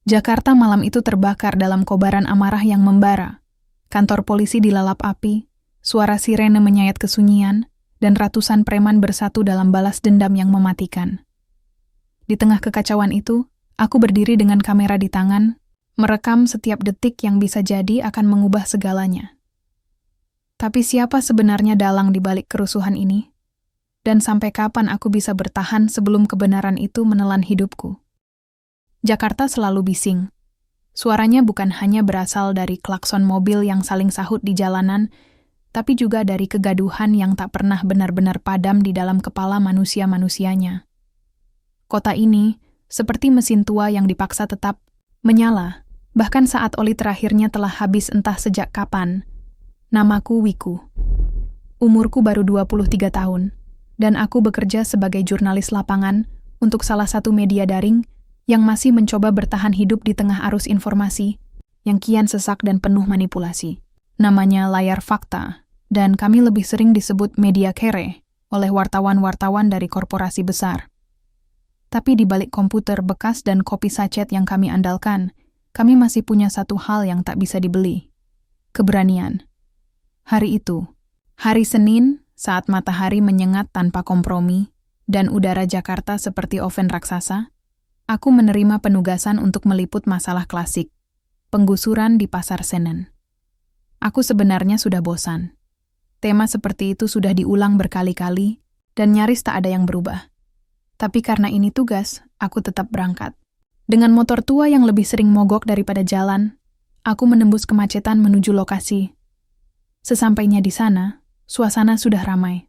Jakarta malam itu terbakar dalam kobaran amarah yang membara. Kantor polisi dilalap api, suara sirene menyayat kesunyian, dan ratusan preman bersatu dalam balas dendam yang mematikan. Di tengah kekacauan itu, aku berdiri dengan kamera di tangan, merekam setiap detik yang bisa jadi akan mengubah segalanya. Tapi siapa sebenarnya dalang di balik kerusuhan ini? Dan sampai kapan aku bisa bertahan sebelum kebenaran itu menelan hidupku? Jakarta selalu bising. Suaranya bukan hanya berasal dari klakson mobil yang saling sahut di jalanan, tapi juga dari kegaduhan yang tak pernah benar-benar padam di dalam kepala manusia-manusianya. Kota ini seperti mesin tua yang dipaksa tetap menyala, bahkan saat oli terakhirnya telah habis entah sejak kapan. Namaku Wiku. Umurku baru 23 tahun, dan aku bekerja sebagai jurnalis lapangan untuk salah satu media daring yang masih mencoba bertahan hidup di tengah arus informasi yang kian sesak dan penuh manipulasi. Namanya Layar Fakta, dan kami lebih sering disebut media kere oleh wartawan-wartawan dari korporasi besar. Tapi di balik komputer bekas dan kopi sachet yang kami andalkan, kami masih punya satu hal yang tak bisa dibeli. Keberanian. Hari itu, hari Senin, saat matahari menyengat tanpa kompromi, dan udara Jakarta seperti oven raksasa, aku menerima penugasan untuk meliput masalah klasik, penggusuran di Pasar Senen. Aku sebenarnya sudah bosan. Tema seperti itu sudah diulang berkali-kali, dan nyaris tak ada yang berubah. Tapi karena ini tugas, aku tetap berangkat. Dengan motor tua yang lebih sering mogok daripada jalan, aku menembus kemacetan menuju lokasi. Sesampainya di sana, suasana sudah ramai.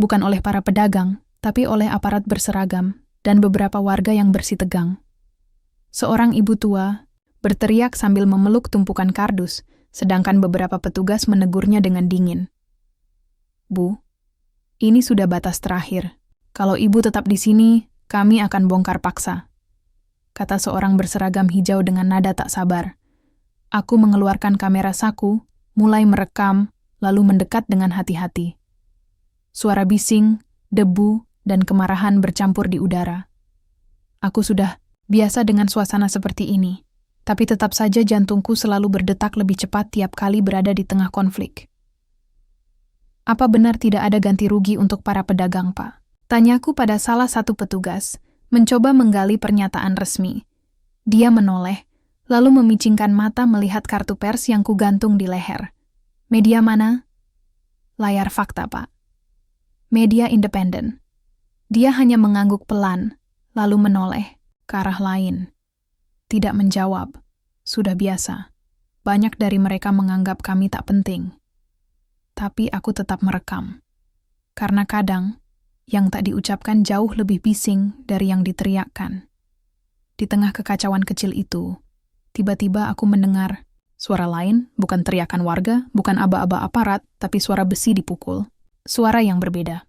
Bukan oleh para pedagang, tapi oleh aparat berseragam dan beberapa warga yang bersih tegang. Seorang ibu tua berteriak sambil memeluk tumpukan kardus, sedangkan beberapa petugas menegurnya dengan dingin. "Bu, ini sudah batas terakhir. Kalau ibu tetap di sini, kami akan bongkar paksa," kata seorang berseragam hijau dengan nada tak sabar. Aku mengeluarkan kamera saku, mulai merekam, lalu mendekat dengan hati-hati. Suara bising, debu, dan kemarahan bercampur di udara. Aku sudah biasa dengan suasana seperti ini, tapi tetap saja jantungku selalu berdetak lebih cepat tiap kali berada di tengah konflik. "Apa benar tidak ada ganti rugi untuk para pedagang, Pak?" Tanyaku pada salah satu petugas, mencoba menggali pernyataan resmi. Dia menoleh, lalu memicingkan mata melihat kartu pers yang kugantung di leher. "Media mana?" "Layar Fakta, Pak." "Media independen." Dia hanya mengangguk pelan, lalu menoleh ke arah lain. Tidak menjawab. Sudah biasa. Banyak dari mereka menganggap kami tak penting. Tapi aku tetap merekam. Karena kadang, yang tak diucapkan jauh lebih bising dari yang diteriakkan. Di tengah kekacauan kecil itu, tiba-tiba aku mendengar suara lain, bukan teriakan warga, bukan aba-aba aparat, tapi suara besi dipukul. Suara yang berbeda.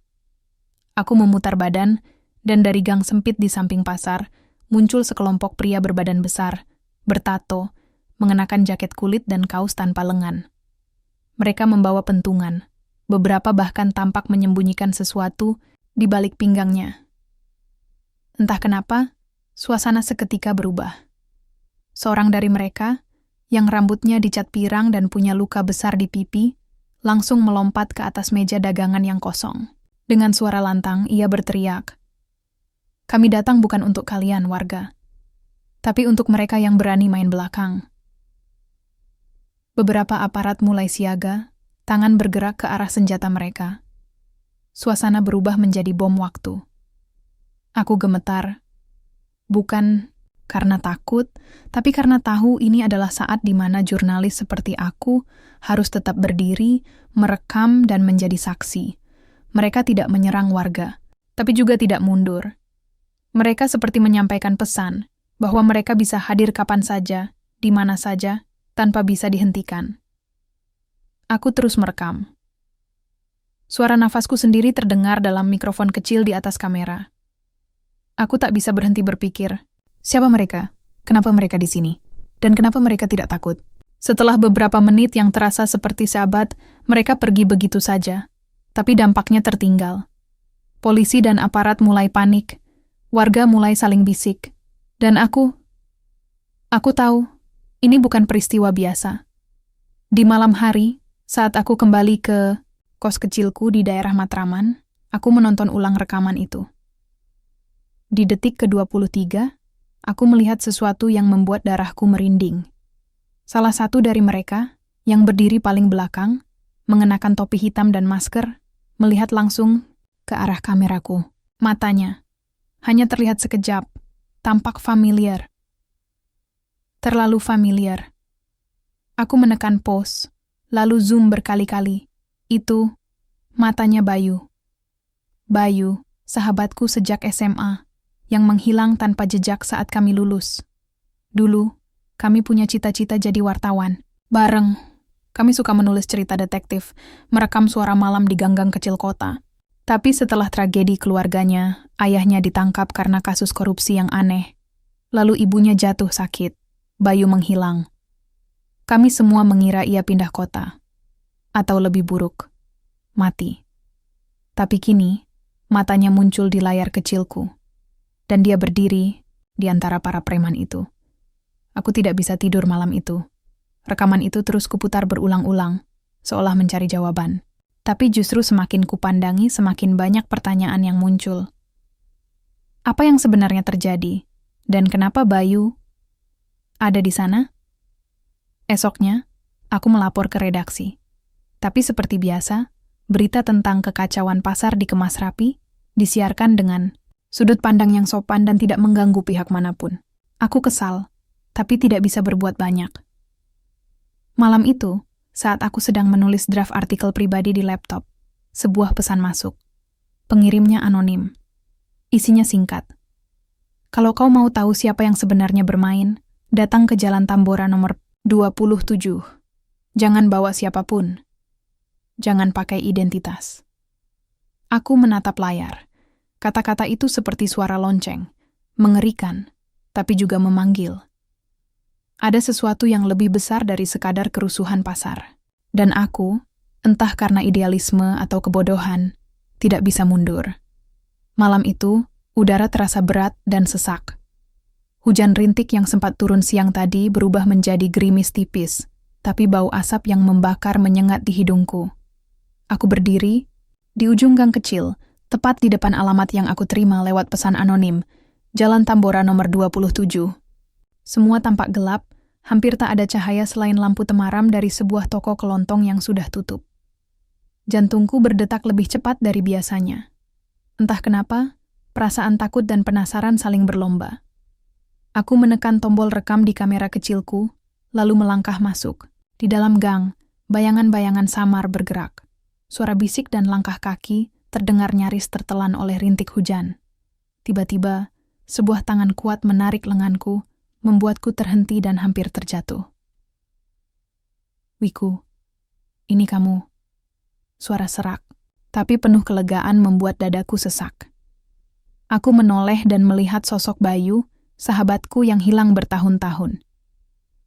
Aku memutar badan, dan dari gang sempit di samping pasar, muncul sekelompok pria berbadan besar, bertato, mengenakan jaket kulit dan kaos tanpa lengan. Mereka membawa pentungan. Beberapa bahkan tampak menyembunyikan sesuatu di balik pinggangnya. Entah kenapa, suasana seketika berubah. Seorang dari mereka, yang rambutnya dicat pirang dan punya luka besar di pipi, langsung melompat ke atas meja dagangan yang kosong. Dengan suara lantang, ia berteriak, "Kami datang bukan untuk kalian, warga, tapi untuk mereka yang berani main belakang." Beberapa aparat mulai siaga, tangan bergerak ke arah senjata mereka. Suasana berubah menjadi bom waktu. Aku gemetar, bukan karena takut, tapi karena tahu ini adalah saat di mana jurnalis seperti aku harus tetap berdiri, merekam, dan menjadi saksi. Mereka tidak menyerang warga, tapi juga tidak mundur. Mereka seperti menyampaikan pesan bahwa mereka bisa hadir kapan saja, di mana saja, tanpa bisa dihentikan. Aku terus merekam. Suara nafasku sendiri terdengar dalam mikrofon kecil di atas kamera. Aku tak bisa berhenti berpikir, siapa mereka? Kenapa mereka di sini? Dan kenapa mereka tidak takut? Setelah beberapa menit yang terasa seperti seabad, mereka pergi begitu saja. Tapi dampaknya tertinggal. Polisi dan aparat mulai panik, warga mulai saling bisik, dan aku Aku tahu, ini bukan peristiwa biasa. Di malam hari, saat aku kembali ke kos kecilku di daerah Matraman, aku menonton ulang rekaman itu. Di detik ke-23, aku melihat sesuatu yang membuat darahku merinding. Salah satu dari mereka, yang berdiri paling belakang, mengenakan topi hitam dan masker, melihat langsung ke arah kameraku. Matanya hanya terlihat sekejap, tampak familiar. Terlalu familiar. Aku menekan pause, lalu zoom berkali-kali. Itu matanya Bayu. Bayu, sahabatku sejak SMA, yang menghilang tanpa jejak saat kami lulus. Dulu, kami punya cita-cita jadi wartawan. Bareng, kami suka menulis cerita detektif, merekam suara malam di gang-gang kecil kota. Tapi setelah tragedi keluarganya, ayahnya ditangkap karena kasus korupsi yang aneh. Lalu ibunya jatuh sakit. Bayu menghilang. Kami semua mengira ia pindah kota. Atau lebih buruk, mati. Tapi kini, matanya muncul di layar kecilku. Dan dia berdiri di antara para preman itu. Aku tidak bisa tidur malam itu. Rekaman itu terus kuputar berulang-ulang, seolah mencari jawaban. Tapi justru semakin kupandangi, semakin banyak pertanyaan yang muncul. Apa yang sebenarnya terjadi? Dan kenapa Bayu ada di sana? Esoknya, aku melapor ke redaksi. Tapi seperti biasa, berita tentang kekacauan pasar dikemas rapi, disiarkan dengan sudut pandang yang sopan dan tidak mengganggu pihak manapun. Aku kesal, tapi tidak bisa berbuat banyak. Malam itu, saat aku sedang menulis draft artikel pribadi di laptop, sebuah pesan masuk. Pengirimnya anonim. Isinya singkat. Kalau kau mau tahu siapa yang sebenarnya bermain, datang ke Jalan Tambora nomor 27. Jangan bawa siapapun. Jangan pakai identitas. Aku menatap layar. Kata-kata itu seperti suara lonceng, mengerikan, tapi juga memanggil. Ada sesuatu yang lebih besar dari sekadar kerusuhan pasar. Dan aku, entah karena idealisme atau kebodohan, tidak bisa mundur. Malam itu, udara terasa berat dan sesak. Hujan rintik yang sempat turun siang tadi berubah menjadi gerimis tipis, tapi bau asap yang membakar menyengat di hidungku. Aku berdiri di ujung gang kecil, tepat di depan alamat yang aku terima lewat pesan anonim, Jalan Tambora nomor 27. Semua tampak gelap, hampir tak ada cahaya selain lampu temaram dari sebuah toko kelontong yang sudah tutup. Jantungku berdetak lebih cepat dari biasanya. Entah kenapa, perasaan takut dan penasaran saling berlomba. Aku menekan tombol rekam di kamera kecilku, lalu melangkah masuk. Di dalam gang, bayangan-bayangan samar bergerak. Suara bisik dan langkah kaki terdengar nyaris tertelan oleh rintik hujan. Tiba-tiba, sebuah tangan kuat menarik lenganku, membuatku terhenti dan hampir terjatuh. Wiku, ini kamu. Suara serak, tapi penuh kelegaan membuat dadaku sesak. Aku menoleh dan melihat sosok Bayu, sahabatku yang hilang bertahun-tahun.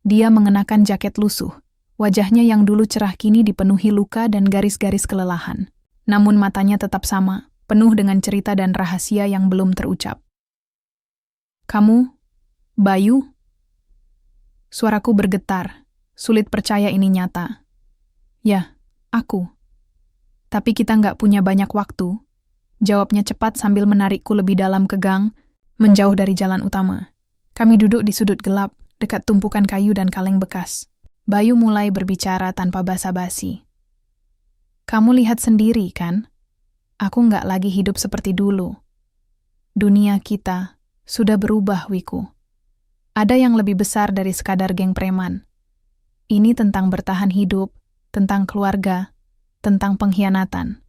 Dia mengenakan jaket lusuh, wajahnya yang dulu cerah kini dipenuhi luka dan garis-garis kelelahan. Namun matanya tetap sama, penuh dengan cerita dan rahasia yang belum terucap. Kamu, Bayu? Suaraku bergetar, sulit percaya ini nyata. Ya, aku. Tapi kita nggak punya banyak waktu. Jawabnya cepat sambil menarikku lebih dalam ke gang, menjauh dari jalan utama. Kami duduk di sudut gelap, dekat tumpukan kayu dan kaleng bekas. Bayu mulai berbicara tanpa basa-basi. Kamu lihat sendiri, kan? Aku nggak lagi hidup seperti dulu. Dunia kita sudah berubah, Wiku. Ada yang lebih besar dari sekadar geng preman. Ini tentang bertahan hidup, tentang keluarga, tentang pengkhianatan.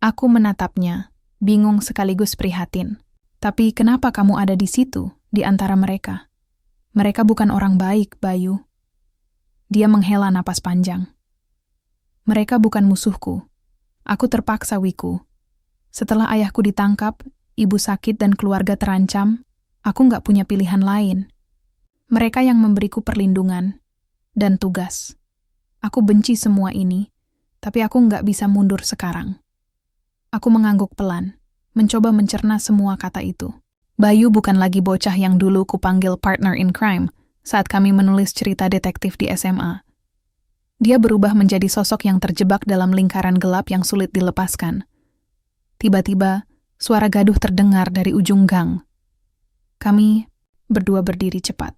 Aku menatapnya, bingung sekaligus prihatin. Tapi kenapa kamu ada di situ, di antara mereka? Mereka bukan orang baik, Bayu. Dia menghela napas panjang. Mereka bukan musuhku. Aku terpaksa, Wiku. Setelah ayahku ditangkap, ibu sakit dan keluarga terancam, aku nggak punya pilihan lain. Mereka yang memberiku perlindungan dan tugas. Aku benci semua ini, tapi aku nggak bisa mundur sekarang. Aku mengangguk pelan, mencoba mencerna semua kata itu. Bayu bukan lagi bocah yang dulu kupanggil partner in crime. saat kami menulis cerita detektif di SMA. Dia berubah menjadi sosok yang terjebak dalam lingkaran gelap yang sulit dilepaskan. Tiba-tiba, suara gaduh terdengar dari ujung gang. Kami berdua berdiri cepat.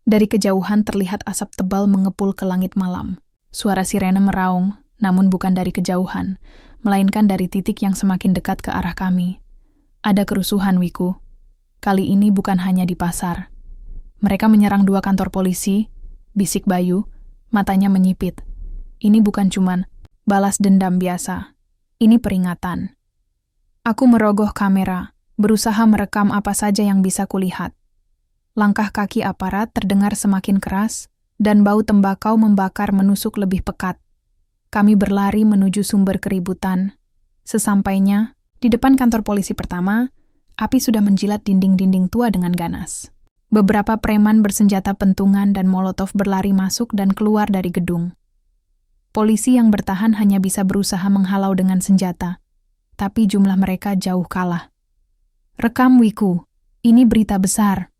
Dari kejauhan terlihat asap tebal mengepul ke langit malam. Suara sirene meraung, namun bukan dari kejauhan, melainkan dari titik yang semakin dekat ke arah kami. Ada kerusuhan, Wiku. Kali ini bukan hanya di pasar. Mereka menyerang 2 kantor polisi, bisik Bayu, matanya menyipit. Ini bukan cuman balas dendam biasa. Ini peringatan. Aku merogoh kamera, berusaha merekam apa saja yang bisa kulihat. Langkah kaki aparat terdengar semakin keras, dan bau tembakau membakar menusuk lebih pekat. Kami berlari menuju sumber keributan. Sesampainya, di depan kantor polisi pertama, api sudah menjilat dinding-dinding tua dengan ganas. Beberapa preman bersenjata pentungan dan molotov berlari masuk dan keluar dari gedung. Polisi yang bertahan hanya bisa berusaha menghalau dengan senjata, tapi jumlah mereka jauh kalah. Rekam, Wiku, ini berita besar.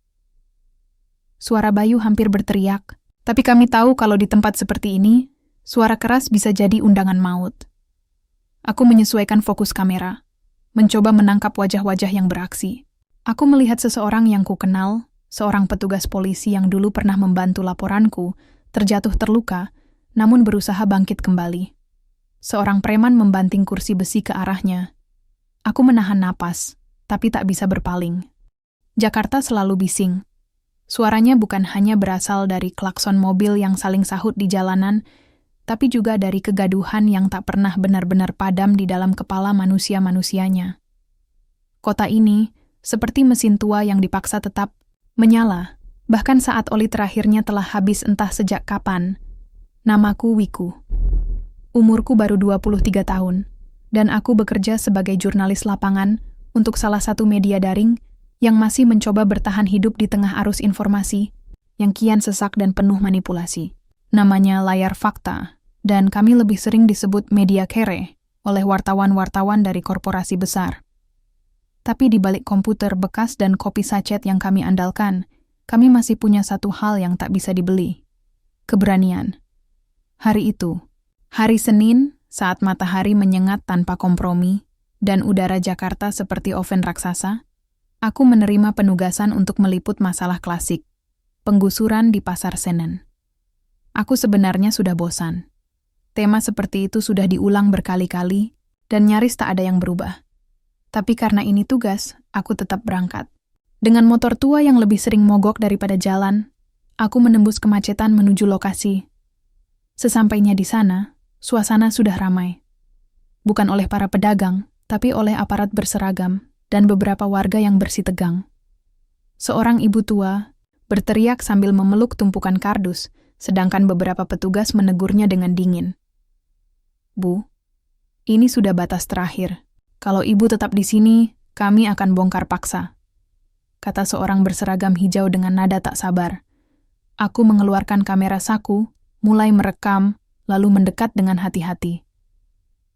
Suara Bayu hampir berteriak, tapi kami tahu kalau di tempat seperti ini, suara keras bisa jadi undangan maut. Aku menyesuaikan fokus kamera, mencoba menangkap wajah-wajah yang beraksi. Aku melihat seseorang yang kukenal, seorang petugas polisi yang dulu pernah membantu laporanku, terjatuh terluka, namun berusaha bangkit kembali. Seorang preman membanting kursi besi ke arahnya. Aku menahan napas, tapi tak bisa berpaling. Jakarta selalu bising. Suaranya bukan hanya berasal dari klakson mobil yang saling sahut di jalanan, tapi juga dari kegaduhan yang tak pernah benar-benar padam di dalam kepala manusia-manusianya. Kota ini seperti mesin tua yang dipaksa tetap menyala, bahkan saat oli terakhirnya telah habis entah sejak kapan. Namaku Wiku. Umurku baru 23 tahun, dan aku bekerja sebagai jurnalis lapangan untuk salah satu media daring yang masih mencoba bertahan hidup di tengah arus informasi yang kian sesak dan penuh manipulasi. Namanya Layar Fakta, dan kami lebih sering disebut media kere oleh wartawan-wartawan dari korporasi besar. Tapi di balik komputer bekas dan kopi sachet yang kami andalkan, kami masih punya satu hal yang tak bisa dibeli. Keberanian. Hari itu, hari Senin, saat matahari menyengat tanpa kompromi, dan udara Jakarta seperti oven raksasa, aku menerima penugasan untuk meliput masalah klasik, penggusuran di Pasar Senen. Aku sebenarnya sudah bosan. Tema seperti itu sudah diulang berkali-kali, dan nyaris tak ada yang berubah. Tapi karena ini tugas, aku tetap berangkat. Dengan motor tua yang lebih sering mogok daripada jalan, aku menembus kemacetan menuju lokasi. Sesampainya di sana, suasana sudah ramai. Bukan oleh para pedagang, tapi oleh aparat berseragam dan beberapa warga yang bersitegang. Seorang ibu tua berteriak sambil memeluk tumpukan kardus, sedangkan beberapa petugas menegurnya dengan dingin. Bu, ini sudah batas terakhir. Kalau ibu tetap di sini, kami akan bongkar paksa, kata seorang berseragam hijau dengan nada tak sabar. Aku mengeluarkan kamera saku, mulai merekam, lalu mendekat dengan hati-hati.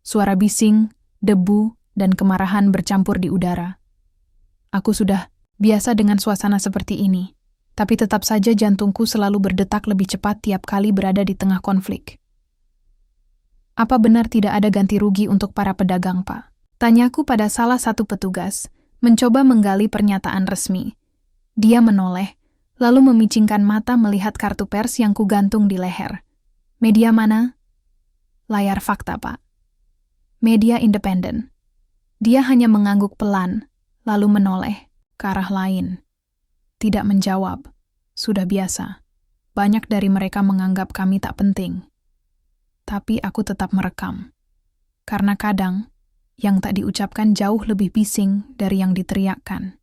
Suara bising, debu, dan kemarahan bercampur di udara. Aku sudah biasa dengan suasana seperti ini, tapi tetap saja jantungku selalu berdetak lebih cepat tiap kali berada di tengah konflik. Apa benar tidak ada ganti rugi untuk para pedagang, Pak? Tanyaku pada salah satu petugas, mencoba menggali pernyataan resmi. Dia menoleh, lalu memicingkan mata melihat kartu pers yang kugantung di leher. Media mana? Layar Fakta, Pak. Media independen. Dia hanya mengangguk pelan, lalu menoleh ke arah lain. Tidak menjawab. Sudah biasa. Banyak dari mereka menganggap kami tak penting. Tapi aku tetap merekam. Karena kadang, yang tak diucapkan jauh lebih bising dari yang diteriakkan.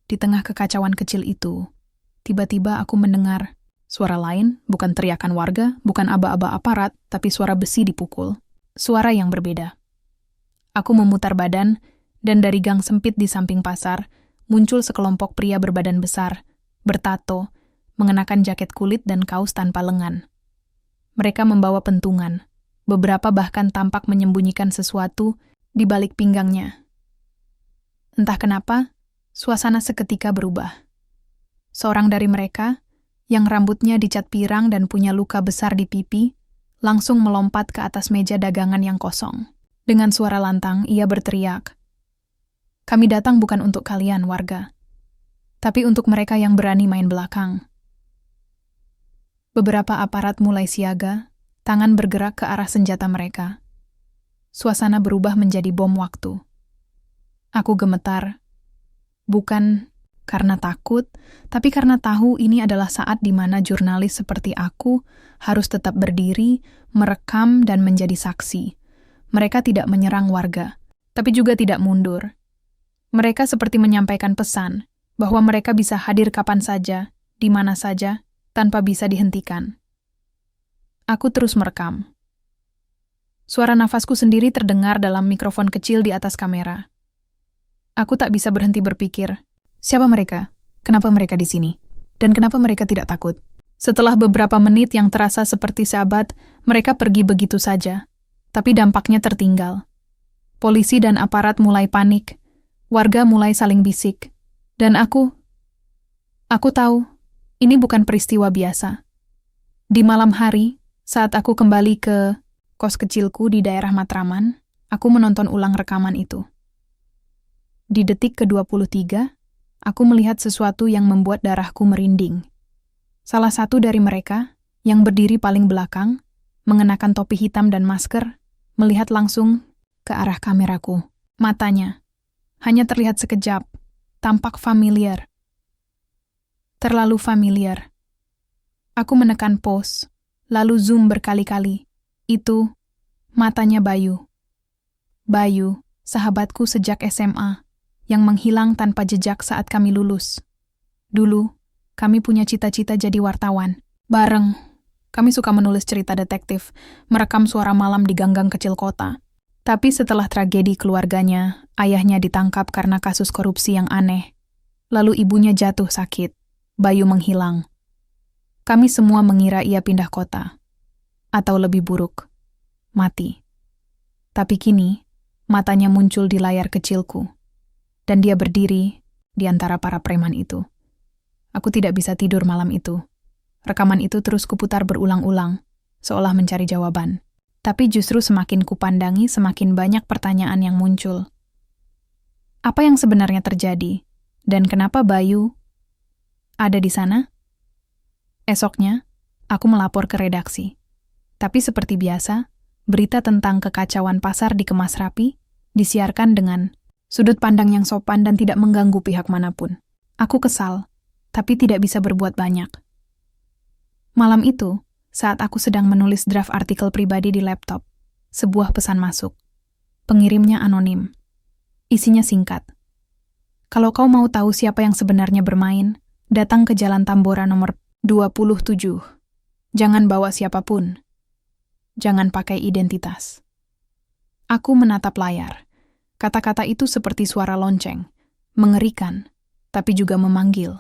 Di tengah kekacauan kecil itu, tiba-tiba aku mendengar suara lain, bukan teriakan warga, bukan aba-aba aparat, tapi suara besi dipukul. Suara yang berbeda. Aku memutar badan, dan dari gang sempit di samping pasar, muncul sekelompok pria berbadan besar, bertato, mengenakan jaket kulit dan kaos tanpa lengan. Mereka membawa pentungan. Beberapa bahkan tampak menyembunyikan sesuatu di balik pinggangnya. Entah kenapa, suasana seketika berubah. Seorang dari mereka, yang rambutnya dicat pirang dan punya luka besar di pipi, langsung melompat ke atas meja dagangan yang kosong. Dengan suara lantang, ia berteriak, "Kami datang bukan untuk kalian, warga, tapi untuk mereka yang berani main belakang." Beberapa aparat mulai siaga, tangan bergerak ke arah senjata mereka. Suasana berubah menjadi bom waktu. Aku gemetar, bukan karena takut, tapi karena tahu ini adalah saat di mana jurnalis seperti aku harus tetap berdiri, merekam, dan menjadi saksi. Mereka tidak menyerang warga, tapi juga tidak mundur. Mereka seperti menyampaikan pesan bahwa mereka bisa hadir kapan saja, di mana saja, tanpa bisa dihentikan. Aku terus merekam. Suara nafasku sendiri terdengar dalam mikrofon kecil di atas kamera. Aku tak bisa berhenti berpikir, siapa mereka? Kenapa mereka di sini? Dan kenapa mereka tidak takut? Setelah beberapa menit yang terasa seperti seabad, mereka pergi begitu saja. Tapi dampaknya tertinggal. Polisi dan aparat mulai panik. Warga mulai saling bisik. Dan aku tahu, ini bukan peristiwa biasa. Di malam hari, saat aku kembali ke kos kecilku di daerah Matraman, aku menonton ulang rekaman itu. Di detik ke-23, aku melihat sesuatu yang membuat darahku merinding. Salah satu dari mereka, yang berdiri paling belakang, mengenakan topi hitam dan masker, melihat langsung ke arah kameraku. Matanya hanya terlihat sekejap, tampak familiar. Terlalu familiar. Aku menekan pause, lalu zoom berkali-kali. Itu matanya Bayu. Bayu, sahabatku sejak SMA, yang menghilang tanpa jejak saat kami lulus. Dulu, kami punya cita-cita jadi wartawan. Bareng, kami suka menulis cerita detektif, merekam suara malam di gang-gang kecil kota. Tapi setelah tragedi keluarganya, ayahnya ditangkap karena kasus korupsi yang aneh. Lalu ibunya jatuh sakit. Bayu menghilang. Kami semua mengira ia pindah kota. Atau lebih buruk, mati. Tapi kini, matanya muncul di layar kecilku. Dan dia berdiri di antara para preman itu. Aku tidak bisa tidur malam itu. Rekaman itu terus kuputar berulang-ulang, seolah mencari jawaban. Tapi justru semakin kupandangi, semakin banyak pertanyaan yang muncul. Apa yang sebenarnya terjadi? Dan kenapa Bayu ada di sana? Esoknya, aku melapor ke redaksi. Tapi seperti biasa, berita tentang kekacauan pasar dikemas rapi, disiarkan dengan sudut pandang yang sopan dan tidak mengganggu pihak manapun. Aku kesal, tapi tidak bisa berbuat banyak. Malam itu, saat aku sedang menulis draft artikel pribadi di laptop, sebuah pesan masuk. Pengirimnya anonim. Isinya singkat. Kalau kau mau tahu siapa yang sebenarnya bermain, datang ke Jalan Tambora nomor 27. Jangan bawa siapapun. Jangan pakai identitas. Aku menatap layar. Kata-kata itu seperti suara lonceng, mengerikan, tapi juga memanggil.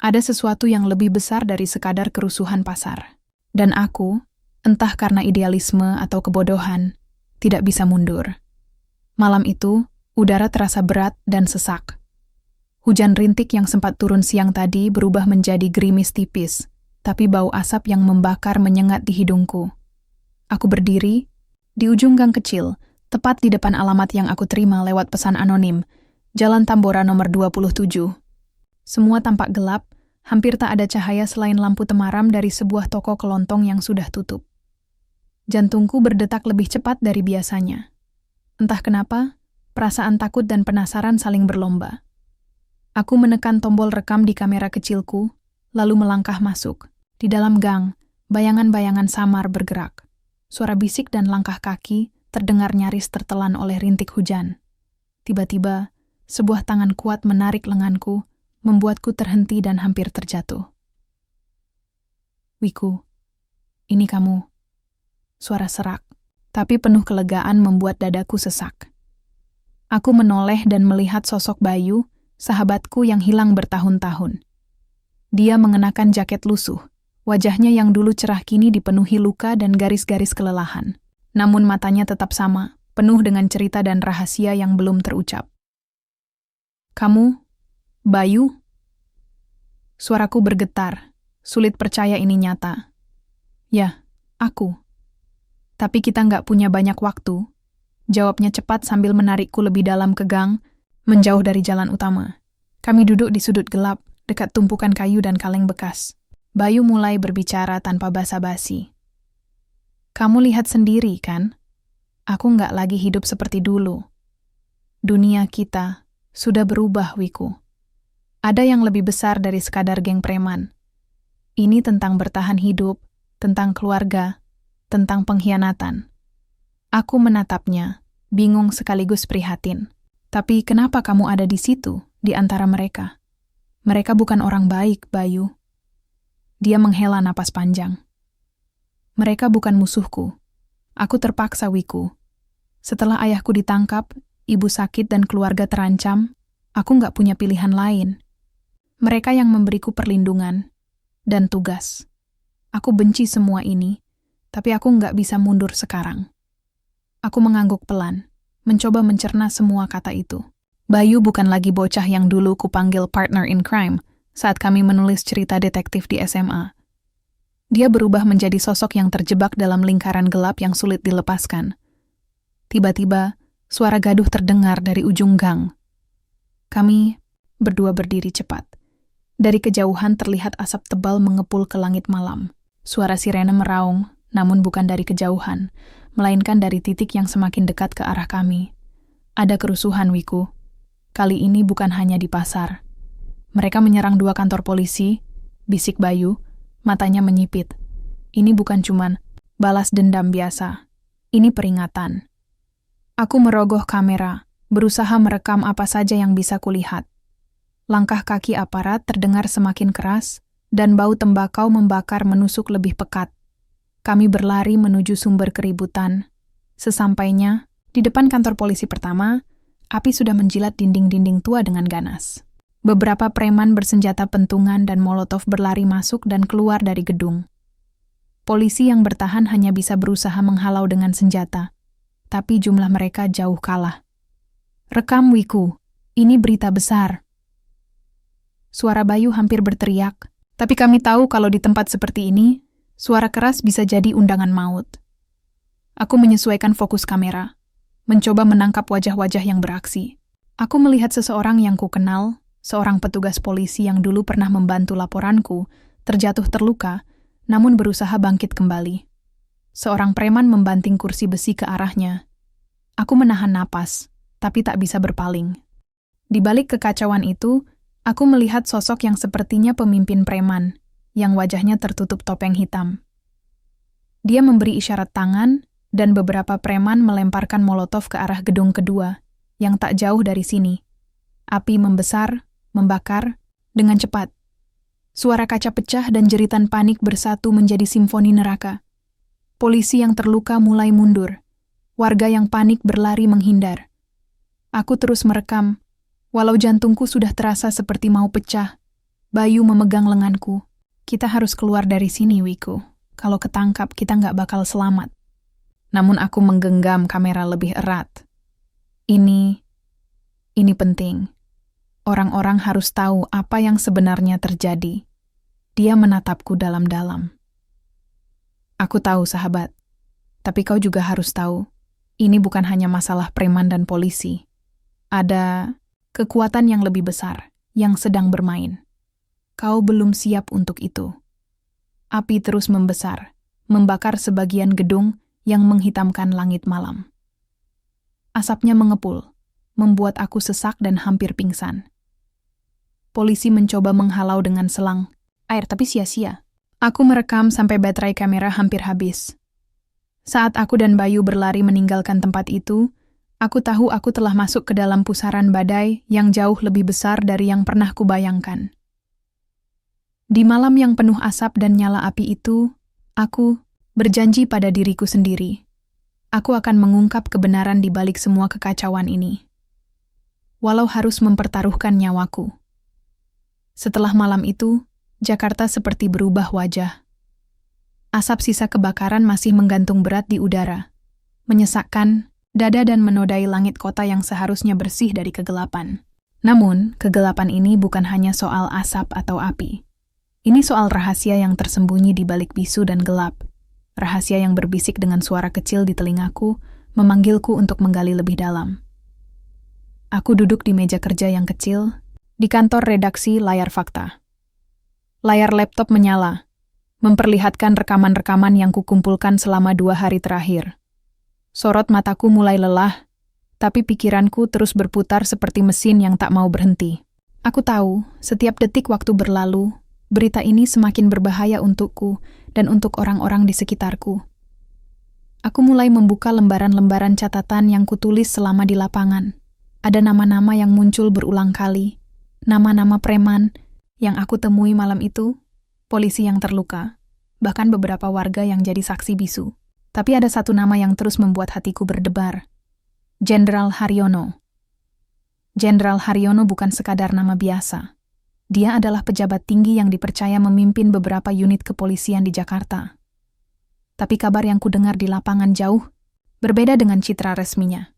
Ada sesuatu yang lebih besar dari sekadar kerusuhan pasar. Dan aku, entah karena idealisme atau kebodohan, tidak bisa mundur. Malam itu, udara terasa berat dan sesak. Hujan rintik yang sempat turun siang tadi berubah menjadi gerimis tipis, tapi bau asap yang membakar menyengat di hidungku. Aku berdiri di ujung gang kecil, tepat di depan alamat yang aku terima lewat pesan anonim, Jalan Tambora nomor 27. Semua tampak gelap, hampir tak ada cahaya selain lampu temaram dari sebuah toko kelontong yang sudah tutup. Jantungku berdetak lebih cepat dari biasanya. Entah kenapa, perasaan takut dan penasaran saling berlomba. Aku menekan tombol rekam di kamera kecilku, lalu melangkah masuk. Di dalam gang, bayangan-bayangan samar bergerak. Suara bisik dan langkah kaki terdengar nyaris tertelan oleh rintik hujan. Tiba-tiba, sebuah tangan kuat menarik lenganku, membuatku terhenti dan hampir terjatuh. "Wiku, ini kamu." Suara serak, tapi penuh kelegaan membuat dadaku sesak. Aku menoleh dan melihat sosok Bayu, sahabatku yang hilang bertahun-tahun. Dia mengenakan jaket lusuh, wajahnya yang dulu cerah kini dipenuhi luka dan garis-garis kelelahan. Namun matanya tetap sama, penuh dengan cerita dan rahasia yang belum terucap. "Kamu, Bayu?" Suaraku bergetar, sulit percaya ini nyata. Ya, aku. Tapi kita nggak punya banyak waktu. Jawabnya cepat sambil menarikku lebih dalam ke gang, menjauh dari jalan utama. Kami duduk di sudut gelap, dekat tumpukan kayu dan kaleng bekas. Bayu mulai berbicara tanpa basa-basi. Kamu lihat sendiri, kan? Aku nggak lagi hidup seperti dulu. Dunia kita sudah berubah, Wiku. Ada yang lebih besar dari sekadar geng preman. Ini tentang bertahan hidup, tentang keluarga, tentang pengkhianatan. Aku menatapnya, bingung sekaligus prihatin. Tapi kenapa kamu ada di situ, di antara mereka? Mereka bukan orang baik, Bayu. Dia menghela napas panjang. Mereka bukan musuhku. Aku terpaksa, Wiku. Setelah ayahku ditangkap, ibu sakit dan keluarga terancam, aku nggak punya pilihan lain. Mereka yang memberiku perlindungan dan tugas. Aku benci semua ini, tapi aku nggak bisa mundur sekarang. Aku mengangguk pelan, mencoba mencerna semua kata itu. Bayu bukan lagi bocah yang dulu kupanggil partner in crime saat kami menulis cerita detektif di SMA. Dia berubah menjadi sosok yang terjebak dalam lingkaran gelap yang sulit dilepaskan. Tiba-tiba, suara gaduh terdengar dari ujung gang. Kami berdua berdiri cepat. Dari kejauhan terlihat asap tebal mengepul ke langit malam. Suara sirene meraung, namun bukan dari kejauhan, melainkan dari titik yang semakin dekat ke arah kami. Ada kerusuhan, Wiku. Kali ini bukan hanya di pasar. Mereka menyerang 2 kantor polisi, bisik Bayu, matanya menyipit. Ini bukan cuman balas dendam biasa. Ini peringatan. Aku merogoh kamera, berusaha merekam apa saja yang bisa kulihat. Langkah kaki aparat terdengar semakin keras, dan bau tembakau membakar menusuk lebih pekat. Kami berlari menuju sumber keributan. Sesampainya, di depan kantor polisi pertama, api sudah menjilat dinding-dinding tua dengan ganas. Beberapa preman bersenjata pentungan dan molotov berlari masuk dan keluar dari gedung. Polisi yang bertahan hanya bisa berusaha menghalau dengan senjata, tapi jumlah mereka jauh kalah. Rekam, Wiku, ini berita besar. Suara Bayu hampir berteriak, tapi kami tahu kalau di tempat seperti ini, suara keras bisa jadi undangan maut. Aku menyesuaikan fokus kamera, mencoba menangkap wajah-wajah yang beraksi. Aku melihat seseorang yang kukenal, seorang petugas polisi yang dulu pernah membantu laporanku, terjatuh terluka, namun berusaha bangkit kembali. Seorang preman membanting kursi besi ke arahnya. Aku menahan napas, tapi tak bisa berpaling. Di balik kekacauan itu, aku melihat sosok yang sepertinya pemimpin preman, yang wajahnya tertutup topeng hitam. Dia memberi isyarat tangan, dan beberapa preman melemparkan molotov ke arah gedung kedua, yang tak jauh dari sini. Api membesar, membakar, dengan cepat. Suara kaca pecah dan jeritan panik bersatu menjadi simfoni neraka. Polisi yang terluka mulai mundur. Warga yang panik berlari menghindar. Aku terus merekam. Walau jantungku sudah terasa seperti mau pecah, Bayu memegang lenganku. Kita harus keluar dari sini, Wiku. Kalau ketangkap, kita nggak bakal selamat. Namun aku menggenggam kamera lebih erat. Ini penting. Orang-orang harus tahu apa yang sebenarnya terjadi. Dia menatapku dalam-dalam. Aku tahu, sahabat. Tapi kau juga harus tahu, ini bukan hanya masalah preman dan polisi. Ada kekuatan yang lebih besar, yang sedang bermain. Kau belum siap untuk itu. Api terus membesar, membakar sebagian gedung yang menghitamkan langit malam. Asapnya mengepul, membuat aku sesak dan hampir pingsan. Polisi mencoba menghalau dengan selang air, tapi sia-sia. Aku merekam sampai baterai kamera hampir habis. Saat aku dan Bayu berlari meninggalkan tempat itu, aku tahu aku telah masuk ke dalam pusaran badai yang jauh lebih besar dari yang pernah kubayangkan. Di malam yang penuh asap dan nyala api itu, aku berjanji pada diriku sendiri. Aku akan mengungkap kebenaran di balik semua kekacauan ini. Walau harus mempertaruhkan nyawaku. Setelah malam itu, Jakarta seperti berubah wajah. Asap sisa kebakaran masih menggantung berat di udara, menyesakkan dada dan menodai langit kota yang seharusnya bersih dari kegelapan. Namun, kegelapan ini bukan hanya soal asap atau api. Ini soal rahasia yang tersembunyi di balik bisu dan gelap. Rahasia yang berbisik dengan suara kecil di telingaku, memanggilku untuk menggali lebih dalam. Aku duduk di meja kerja yang kecil, di kantor redaksi Layar Fakta. Layar laptop menyala, memperlihatkan rekaman-rekaman yang kukumpulkan selama 2 hari terakhir. Sorot mataku mulai lelah, tapi pikiranku terus berputar seperti mesin yang tak mau berhenti. Aku tahu, setiap detik waktu berlalu, berita ini semakin berbahaya untukku dan untuk orang-orang di sekitarku. Aku mulai membuka lembaran-lembaran catatan yang kutulis selama di lapangan. Ada nama-nama yang muncul berulang kali, nama-nama preman yang aku temui malam itu, polisi yang terluka, bahkan beberapa warga yang jadi saksi bisu. Tapi ada satu nama yang terus membuat hatiku berdebar. Jenderal Haryono. Jenderal Haryono bukan sekadar nama biasa. Dia adalah pejabat tinggi yang dipercaya memimpin beberapa unit kepolisian di Jakarta. Tapi kabar yang kudengar di lapangan jauh berbeda dengan citra resminya.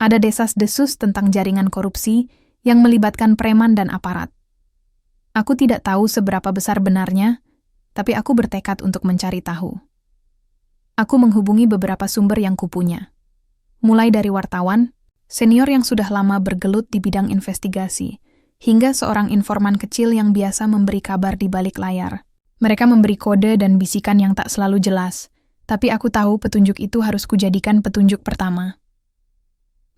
Ada desas-desus tentang jaringan korupsi yang melibatkan preman dan aparat. Aku tidak tahu seberapa besar benarnya, tapi aku bertekad untuk mencari tahu. Aku menghubungi beberapa sumber yang kupunya. Mulai dari wartawan, senior yang sudah lama bergelut di bidang investigasi, hingga seorang informan kecil yang biasa memberi kabar di balik layar. Mereka memberi kode dan bisikan yang tak selalu jelas, tapi aku tahu petunjuk itu harus kujadikan petunjuk pertama.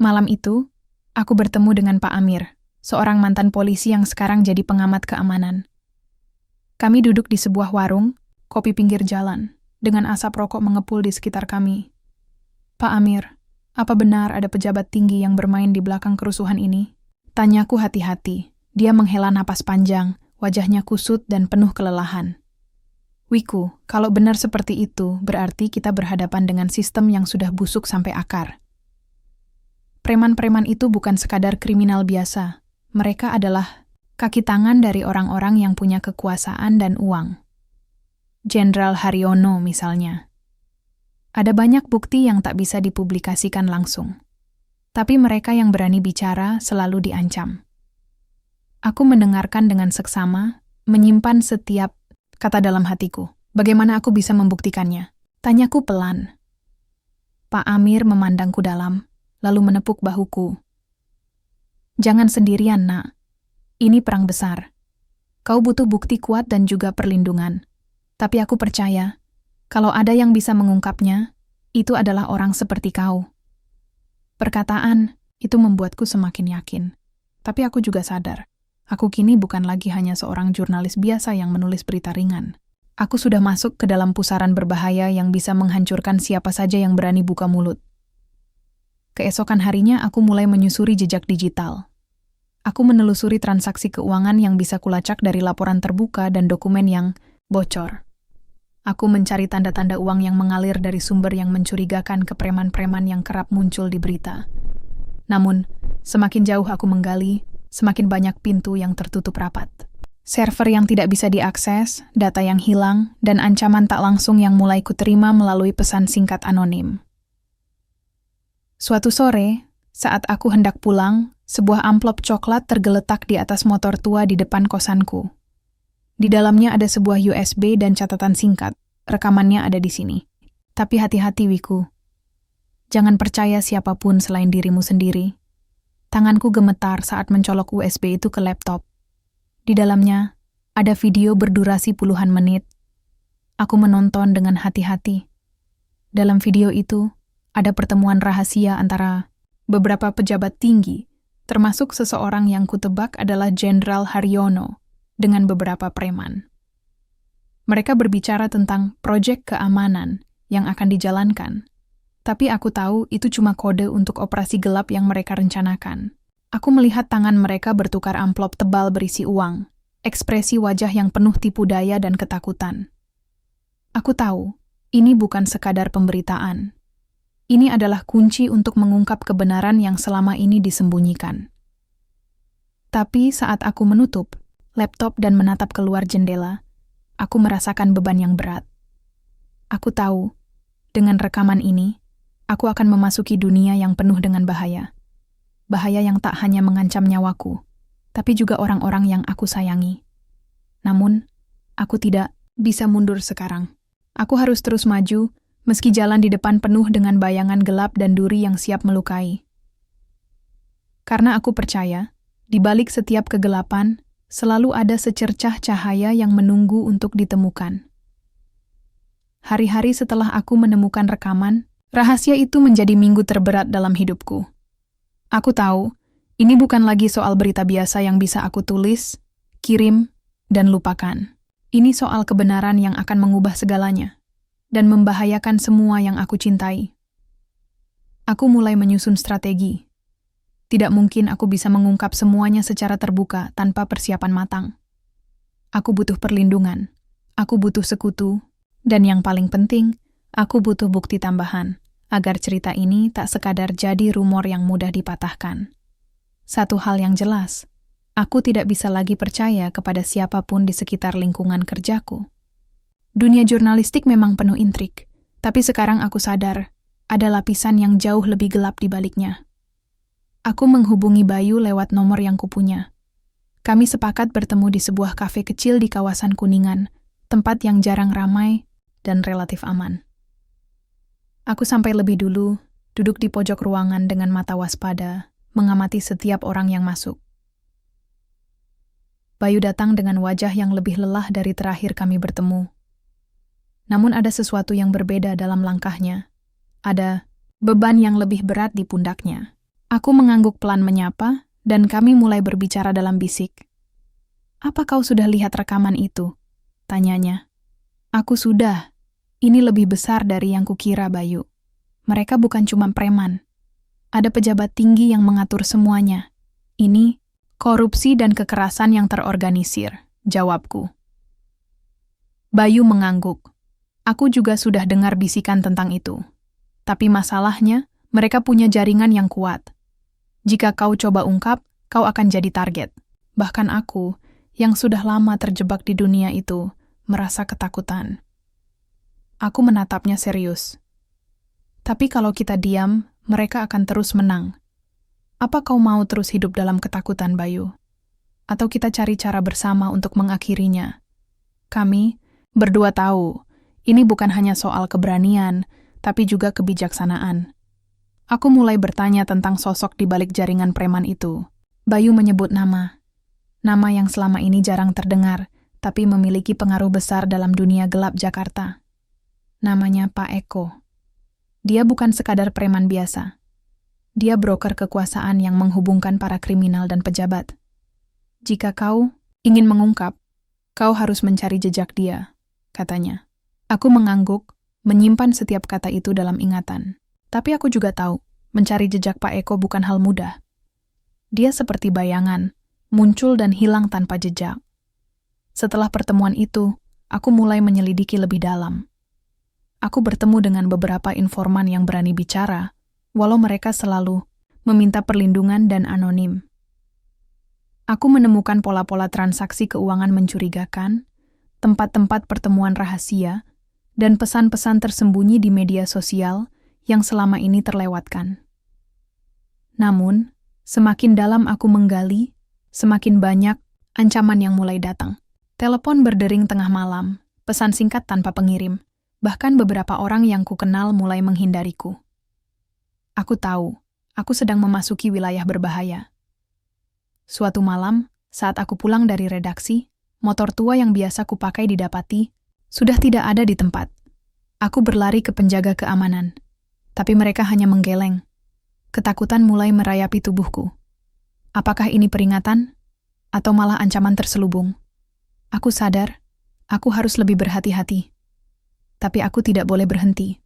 Malam itu, aku bertemu dengan Pak Amir, seorang mantan polisi yang sekarang jadi pengamat keamanan. Kami duduk di sebuah warung, kopi pinggir jalan, dengan asap rokok mengepul di sekitar kami. Pak Amir, apa benar ada pejabat tinggi yang bermain di belakang kerusuhan ini? Tanyaku hati-hati. Dia menghela napas panjang, wajahnya kusut dan penuh kelelahan. Wiku, kalau benar seperti itu, berarti kita berhadapan dengan sistem yang sudah busuk sampai akar. Preman-preman itu bukan sekadar kriminal biasa. Mereka adalah kaki tangan dari orang-orang yang punya kekuasaan dan uang. Jenderal Haryono misalnya. Ada banyak bukti yang tak bisa dipublikasikan langsung. Tapi mereka yang berani bicara selalu diancam. Aku mendengarkan dengan seksama, menyimpan setiap kata dalam hatiku. Bagaimana aku bisa membuktikannya? Tanyaku pelan. Pak Amir memandangku dalam, lalu menepuk bahuku. Jangan sendirian, nak. Ini perang besar. Kau butuh bukti kuat dan juga perlindungan. Tapi aku percaya, kalau ada yang bisa mengungkapnya, itu adalah orang seperti kau. Perkataan itu membuatku semakin yakin. Tapi aku juga sadar, aku kini bukan lagi hanya seorang jurnalis biasa yang menulis berita ringan. Aku sudah masuk ke dalam pusaran berbahaya yang bisa menghancurkan siapa saja yang berani buka mulut. Keesokan harinya aku mulai menyusuri jejak digital. Aku menelusuri transaksi keuangan yang bisa kulacak dari laporan terbuka dan dokumen yang bocor. Aku mencari tanda-tanda uang yang mengalir dari sumber yang mencurigakan ke preman-preman yang kerap muncul di berita. Namun, semakin jauh aku menggali, semakin banyak pintu yang tertutup rapat. Server yang tidak bisa diakses, data yang hilang, dan ancaman tak langsung yang mulai kuterima melalui pesan singkat anonim. Suatu sore, saat aku hendak pulang, sebuah amplop coklat tergeletak di atas motor tua di depan kosanku. Di dalamnya ada sebuah USB dan catatan singkat. Rekamannya ada di sini. Tapi hati-hati, Wiku. Jangan percaya siapapun selain dirimu sendiri. Tanganku gemetar saat mencolok USB itu ke laptop. Di dalamnya ada video berdurasi puluhan menit. Aku menonton dengan hati-hati. Dalam video itu, ada pertemuan rahasia antara beberapa pejabat tinggi, termasuk seseorang yang kutebak adalah Jenderal Haryono, dengan beberapa preman. Mereka berbicara tentang proyek keamanan yang akan dijalankan, tapi aku tahu itu cuma kode untuk operasi gelap yang mereka rencanakan. Aku melihat tangan mereka bertukar amplop tebal berisi uang, ekspresi wajah yang penuh tipu daya dan ketakutan. Aku tahu, ini bukan sekadar pemberitaan. Ini adalah kunci untuk mengungkap kebenaran yang selama ini disembunyikan. Tapi saat aku menutup laptop dan menatap keluar jendela, aku merasakan beban yang berat. Aku tahu, dengan rekaman ini, aku akan memasuki dunia yang penuh dengan bahaya. Bahaya yang tak hanya mengancam nyawaku, tapi juga orang-orang yang aku sayangi. Namun, Aku tidak bisa mundur sekarang. Aku harus terus maju, meski jalan di depan penuh dengan bayangan gelap dan duri yang siap melukai. Karena aku percaya, di balik setiap kegelapan, selalu ada secercah cahaya yang menunggu untuk ditemukan. Hari-hari setelah aku menemukan rekaman, rahasia itu menjadi minggu terberat dalam hidupku. Aku tahu, ini bukan lagi soal berita biasa yang bisa aku tulis, kirim, dan lupakan. Ini soal kebenaran yang akan mengubah segalanya, dan membahayakan semua yang aku cintai. Aku mulai menyusun strategi. Tidak mungkin aku bisa mengungkap semuanya secara terbuka tanpa persiapan matang. Aku butuh perlindungan, aku butuh sekutu, dan yang paling penting, aku butuh bukti tambahan, agar cerita ini tak sekadar jadi rumor yang mudah dipatahkan. Satu hal yang jelas, aku tidak bisa lagi percaya kepada siapapun di sekitar lingkungan kerjaku. Dunia jurnalistik memang penuh intrik, tapi sekarang aku sadar, ada lapisan yang jauh lebih gelap di baliknya. Aku menghubungi Bayu lewat nomor yang kupunya. Kami sepakat bertemu di sebuah kafe kecil di kawasan Kuningan, tempat yang jarang ramai dan relatif aman. Aku sampai lebih dulu, duduk di pojok ruangan dengan mata waspada, mengamati setiap orang yang masuk. Bayu datang dengan wajah yang lebih lelah dari terakhir kami bertemu. Namun ada sesuatu yang berbeda dalam langkahnya. Ada beban yang lebih berat di pundaknya. Aku mengangguk pelan menyapa, dan kami mulai berbicara dalam bisik. "Apa kau sudah lihat rekaman itu?" tanyanya. "Aku sudah. Ini lebih besar dari yang kukira, Bayu. Mereka bukan cuma preman. Ada pejabat tinggi yang mengatur semuanya. Ini korupsi dan kekerasan yang terorganisir," jawabku. Bayu mengangguk. Aku juga sudah dengar bisikan tentang itu. Tapi masalahnya, mereka punya jaringan yang kuat. Jika kau coba ungkap, kau akan jadi target. Bahkan aku, yang sudah lama terjebak di dunia itu, merasa ketakutan. Aku menatapnya serius. Tapi kalau kita diam, mereka akan terus menang. Apa kau mau terus hidup dalam ketakutan, Bayu? Atau kita cari cara bersama untuk mengakhirinya? Kami berdua tahu, ini bukan hanya soal keberanian, tapi juga kebijaksanaan. Aku mulai bertanya tentang sosok di balik jaringan preman itu. Bayu menyebut nama. Nama yang selama ini jarang terdengar, tapi memiliki pengaruh besar dalam dunia gelap Jakarta. Namanya Pak Eko. Dia bukan sekadar preman biasa. Dia broker kekuasaan yang menghubungkan para kriminal dan pejabat. Jika kau ingin mengungkap, kau harus mencari jejak dia, katanya. Aku mengangguk, menyimpan setiap kata itu dalam ingatan. Tapi aku juga tahu, mencari jejak Pak Eko bukan hal mudah. Dia seperti bayangan, muncul dan hilang tanpa jejak. Setelah pertemuan itu, aku mulai menyelidiki lebih dalam. Aku bertemu dengan beberapa informan yang berani bicara, walau mereka selalu meminta perlindungan dan anonim. Aku menemukan pola-pola transaksi keuangan mencurigakan, tempat-tempat pertemuan rahasia, dan pesan-pesan tersembunyi di media sosial yang selama ini terlewatkan. Namun, semakin dalam aku menggali, semakin banyak ancaman yang mulai datang. Telepon berdering tengah malam, pesan singkat tanpa pengirim, bahkan beberapa orang yang kukenal mulai menghindariku. Aku tahu, aku sedang memasuki wilayah berbahaya. Suatu malam, saat aku pulang dari redaksi, motor tua yang biasa kupakai didapati, sudah tidak ada di tempat. Aku berlari ke penjaga keamanan. Tapi mereka hanya menggeleng. Ketakutan mulai merayapi tubuhku. Apakah ini peringatan? Atau malah ancaman terselubung? Aku sadar, aku harus lebih berhati-hati. Tapi aku tidak boleh berhenti.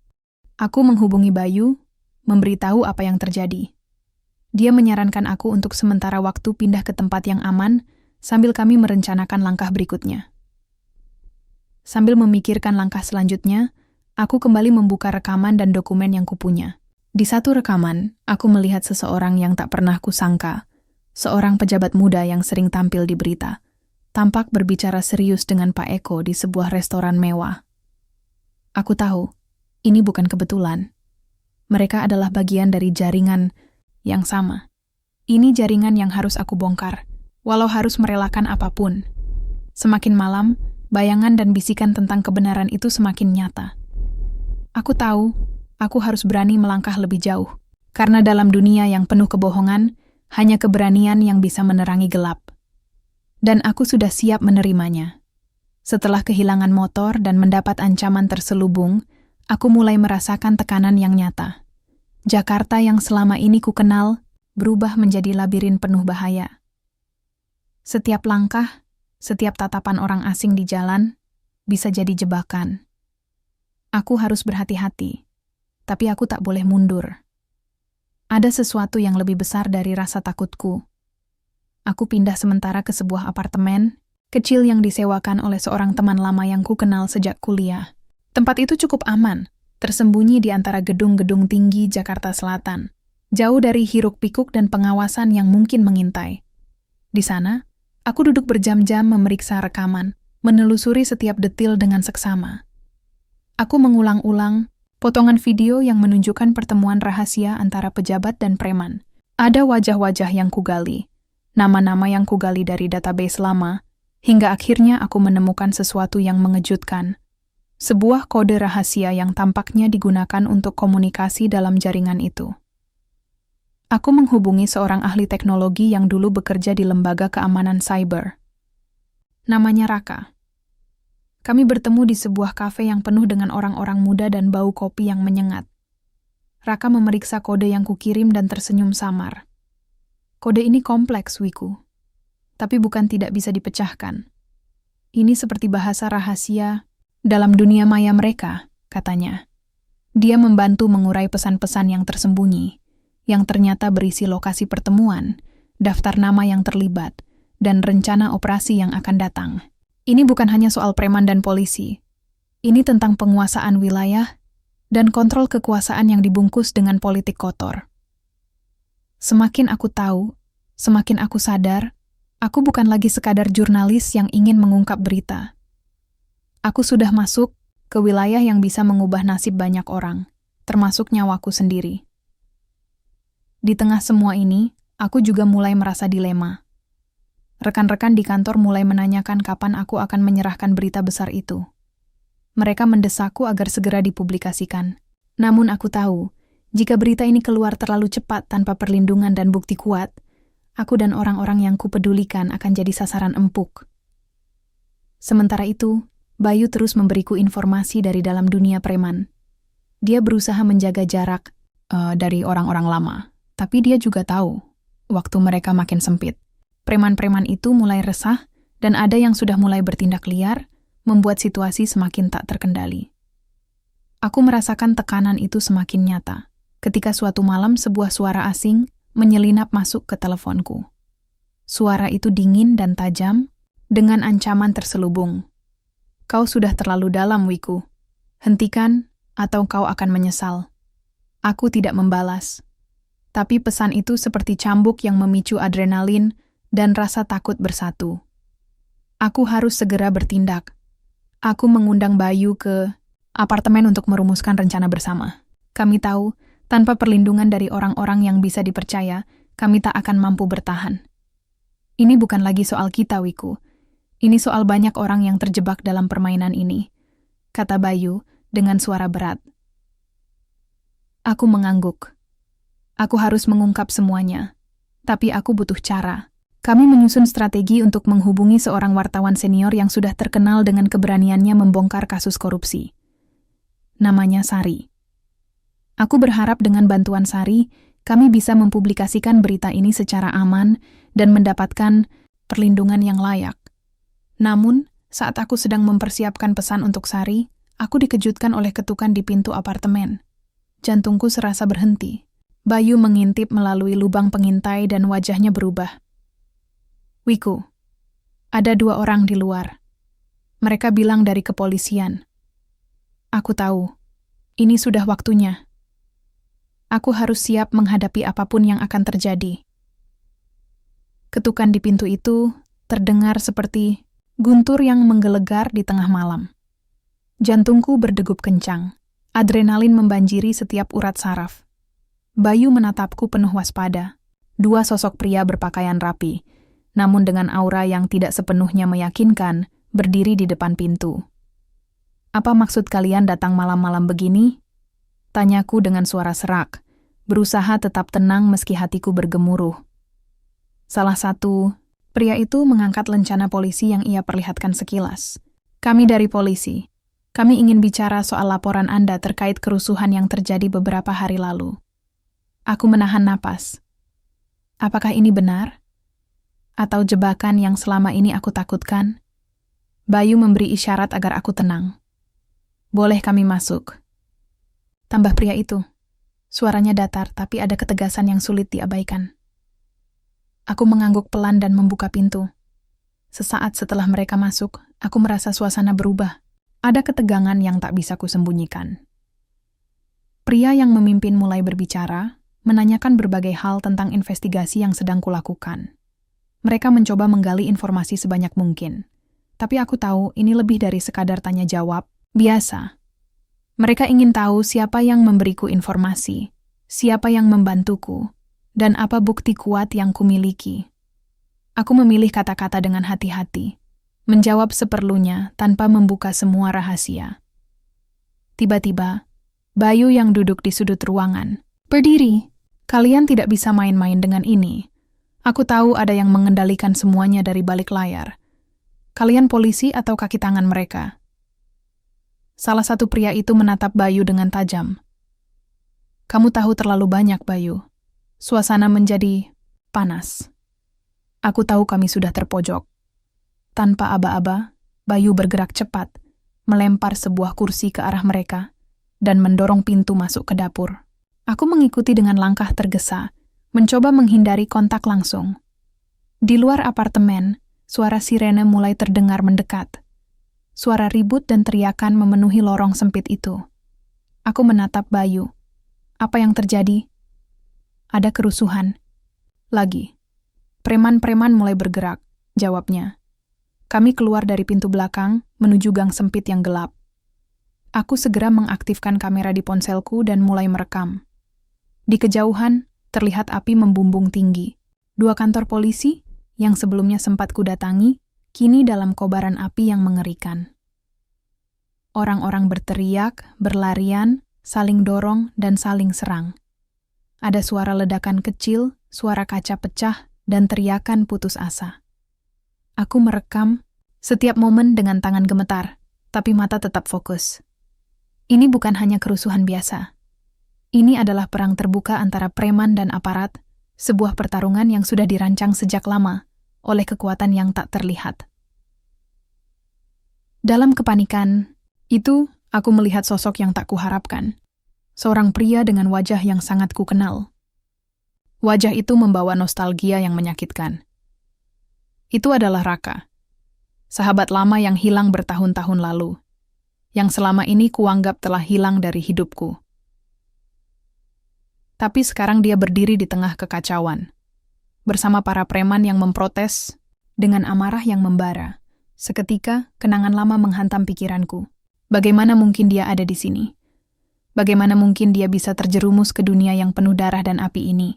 Aku menghubungi Bayu, memberitahu apa yang terjadi. Dia menyarankan aku untuk sementara waktu pindah ke tempat yang aman, sambil kami merencanakan langkah berikutnya. Sambil memikirkan langkah selanjutnya, aku kembali membuka rekaman dan dokumen yang kupunya. Di satu rekaman, aku melihat seseorang yang tak pernah kusangka, seorang pejabat muda yang sering tampil di berita, tampak berbicara serius dengan Pak Eko di sebuah restoran mewah. Aku tahu, ini bukan kebetulan. Mereka adalah bagian dari jaringan yang sama. Ini jaringan yang harus aku bongkar, walau harus merelakan apapun. Semakin malam, Bayangan dan bisikan tentang kebenaran itu semakin nyata. Aku tahu, aku harus berani melangkah lebih jauh. Karena dalam dunia yang penuh kebohongan, hanya keberanian yang bisa menerangi gelap. Dan aku sudah siap menerimanya. Setelah kehilangan motor dan mendapat ancaman terselubung, aku mulai merasakan tekanan yang nyata. Jakarta yang selama ini kukenal berubah menjadi labirin penuh bahaya. Setiap langkah, setiap tatapan orang asing di jalan bisa jadi jebakan. Aku harus berhati-hati, tapi aku tak boleh mundur. Ada sesuatu yang lebih besar dari rasa takutku. Aku pindah sementara ke sebuah apartemen kecil yang disewakan oleh seorang teman lama yang ku kenal sejak kuliah. Tempat itu cukup aman, tersembunyi di antara gedung-gedung tinggi Jakarta Selatan, jauh dari hiruk-pikuk dan pengawasan yang mungkin mengintai. Di sana, aku duduk berjam-jam memeriksa rekaman, menelusuri setiap detil dengan seksama. Aku mengulang-ulang potongan video yang menunjukkan pertemuan rahasia antara pejabat dan preman. Ada wajah-wajah yang kugali, nama-nama yang kugali dari database lama, hingga akhirnya aku menemukan sesuatu yang mengejutkan. Sebuah kode rahasia yang tampaknya digunakan untuk komunikasi dalam jaringan itu. Aku menghubungi seorang ahli teknologi yang dulu bekerja di lembaga keamanan cyber. Namanya Raka. Kami bertemu di sebuah kafe yang penuh dengan orang-orang muda dan bau kopi yang menyengat. Raka memeriksa kode yang kukirim dan tersenyum samar. Kode ini kompleks, Wiku. Tapi bukan tidak bisa dipecahkan. Ini seperti bahasa rahasia dalam dunia maya mereka, katanya. Dia membantu mengurai pesan-pesan yang tersembunyi, yang ternyata berisi lokasi pertemuan, daftar nama yang terlibat, dan rencana operasi yang akan datang. Ini bukan hanya soal preman dan polisi. Ini tentang penguasaan wilayah dan kontrol kekuasaan yang dibungkus dengan politik kotor. Semakin aku tahu, semakin aku sadar, aku bukan lagi sekadar jurnalis yang ingin mengungkap berita. Aku sudah masuk ke wilayah yang bisa mengubah nasib banyak orang, termasuk nyawaku sendiri. Di tengah semua ini, aku juga mulai merasa dilema. Rekan-rekan di kantor mulai menanyakan kapan aku akan menyerahkan berita besar itu. Mereka mendesakku agar segera dipublikasikan. Namun aku tahu, jika berita ini keluar terlalu cepat tanpa perlindungan dan bukti kuat, aku dan orang-orang yang kupedulikan akan jadi sasaran empuk. Sementara itu, Bayu terus memberiku informasi dari dalam dunia preman. Dia berusaha menjaga jarak dari orang-orang lama, tapi dia juga tahu waktu mereka makin sempit. Preman-preman itu mulai resah dan ada yang sudah mulai bertindak liar, membuat situasi semakin tak terkendali. Aku merasakan tekanan itu semakin nyata ketika suatu malam sebuah suara asing menyelinap masuk ke teleponku. Suara itu dingin dan tajam, dengan ancaman terselubung. Kau sudah terlalu dalam, Wiku. Hentikan, atau kau akan menyesal. Aku tidak membalas. Tapi pesan itu seperti cambuk yang memicu adrenalin dan rasa takut bersatu. Aku harus segera bertindak. Aku mengundang Bayu ke apartemen untuk merumuskan rencana bersama. Kami tahu, tanpa perlindungan dari orang-orang yang bisa dipercaya, kami tak akan mampu bertahan. Ini bukan lagi soal kita, Wiku. Ini soal banyak orang yang terjebak dalam permainan ini, kata Bayu dengan suara berat. Aku mengangguk. Aku harus mengungkap semuanya, tapi aku butuh cara. Kami menyusun strategi untuk menghubungi seorang wartawan senior yang sudah terkenal dengan keberaniannya membongkar kasus korupsi. Namanya Sari. Aku berharap dengan bantuan Sari, kami bisa mempublikasikan berita ini secara aman dan mendapatkan perlindungan yang layak. Namun, saat aku sedang mempersiapkan pesan untuk Sari, aku dikejutkan oleh ketukan di pintu apartemen. Jantungku serasa berhenti. Bayu mengintip melalui lubang pengintai dan wajahnya berubah. Wiku, ada 2 orang di luar. Mereka bilang dari kepolisian. Aku tahu, ini sudah waktunya. Aku harus siap menghadapi apapun yang akan terjadi. Ketukan di pintu itu terdengar seperti guntur yang menggelegar di tengah malam. Jantungku berdegup kencang. Adrenalin membanjiri setiap urat saraf. Bayu menatapku penuh waspada. 2 sosok pria berpakaian rapi, namun dengan aura yang tidak sepenuhnya meyakinkan, berdiri di depan pintu. "Apa maksud kalian datang malam-malam begini?" Tanyaku dengan suara serak, berusaha tetap tenang meski hatiku bergemuruh. Salah satu pria itu mengangkat lencana polisi yang ia perlihatkan sekilas. "Kami dari polisi. Kami ingin bicara soal laporan Anda terkait kerusuhan yang terjadi beberapa hari lalu." Aku menahan napas. Apakah ini benar? Atau jebakan yang selama ini aku takutkan? Bayu memberi isyarat agar aku tenang. "Boleh kami masuk?" Tambah pria itu. Suaranya datar, tapi ada ketegasan yang sulit diabaikan. Aku mengangguk pelan dan membuka pintu. Sesaat setelah mereka masuk, aku merasa suasana berubah. Ada ketegangan yang tak bisa kusembunyikan. Pria yang memimpin mulai berbicara, menanyakan berbagai hal tentang investigasi yang sedang kulakukan. Mereka mencoba menggali informasi sebanyak mungkin. Tapi aku tahu ini lebih dari sekadar tanya jawab biasa. Mereka ingin tahu siapa yang memberiku informasi, siapa yang membantuku, dan apa bukti kuat yang kumiliki. Aku memilih kata-kata dengan hati-hati, menjawab seperlunya tanpa membuka semua rahasia. Tiba-tiba, Bayu yang duduk di sudut ruangan berdiri. "Kalian tidak bisa main-main dengan ini. Aku tahu ada yang mengendalikan semuanya dari balik layar. Kalian polisi atau kaki tangan mereka?" Salah satu pria itu menatap Bayu dengan tajam. "Kamu tahu terlalu banyak, Bayu." Suasana menjadi panas. Aku tahu kami sudah terpojok. Tanpa aba-aba, Bayu bergerak cepat, melempar sebuah kursi ke arah mereka, dan mendorong pintu masuk ke dapur. Aku mengikuti dengan langkah tergesa, mencoba menghindari kontak langsung. Di luar apartemen, suara sirene mulai terdengar mendekat. Suara ribut dan teriakan memenuhi lorong sempit itu. Aku menatap Bayu. Apa yang terjadi? Ada kerusuhan. Lagi. Preman-preman mulai bergerak, jawabnya. Kami keluar dari pintu belakang, menuju gang sempit yang gelap. Aku segera mengaktifkan kamera di ponselku dan mulai merekam. Di kejauhan, terlihat api membumbung tinggi. 2 kantor polisi, yang sebelumnya sempat kudatangi, kini dalam kobaran api yang mengerikan. Orang-orang berteriak, berlarian, saling dorong, dan saling serang. Ada suara ledakan kecil, suara kaca pecah, dan teriakan putus asa. Aku merekam setiap momen dengan tangan gemetar, tapi mata tetap fokus. Ini bukan hanya kerusuhan biasa. Ini adalah perang terbuka antara preman dan aparat, sebuah pertarungan yang sudah dirancang sejak lama oleh kekuatan yang tak terlihat. Dalam kepanikan itu, aku melihat sosok yang tak kuharapkan. Seorang pria dengan wajah yang sangat kukenal. Wajah itu membawa nostalgia yang menyakitkan. Itu adalah Raka, sahabat lama yang hilang bertahun-tahun lalu, yang selama ini kuanggap telah hilang dari hidupku. Tapi sekarang dia berdiri di tengah kekacauan, bersama para preman yang memprotes dengan amarah yang membara. Seketika, kenangan lama menghantam pikiranku. Bagaimana mungkin dia ada di sini? Bagaimana mungkin dia bisa terjerumus ke dunia yang penuh darah dan api ini?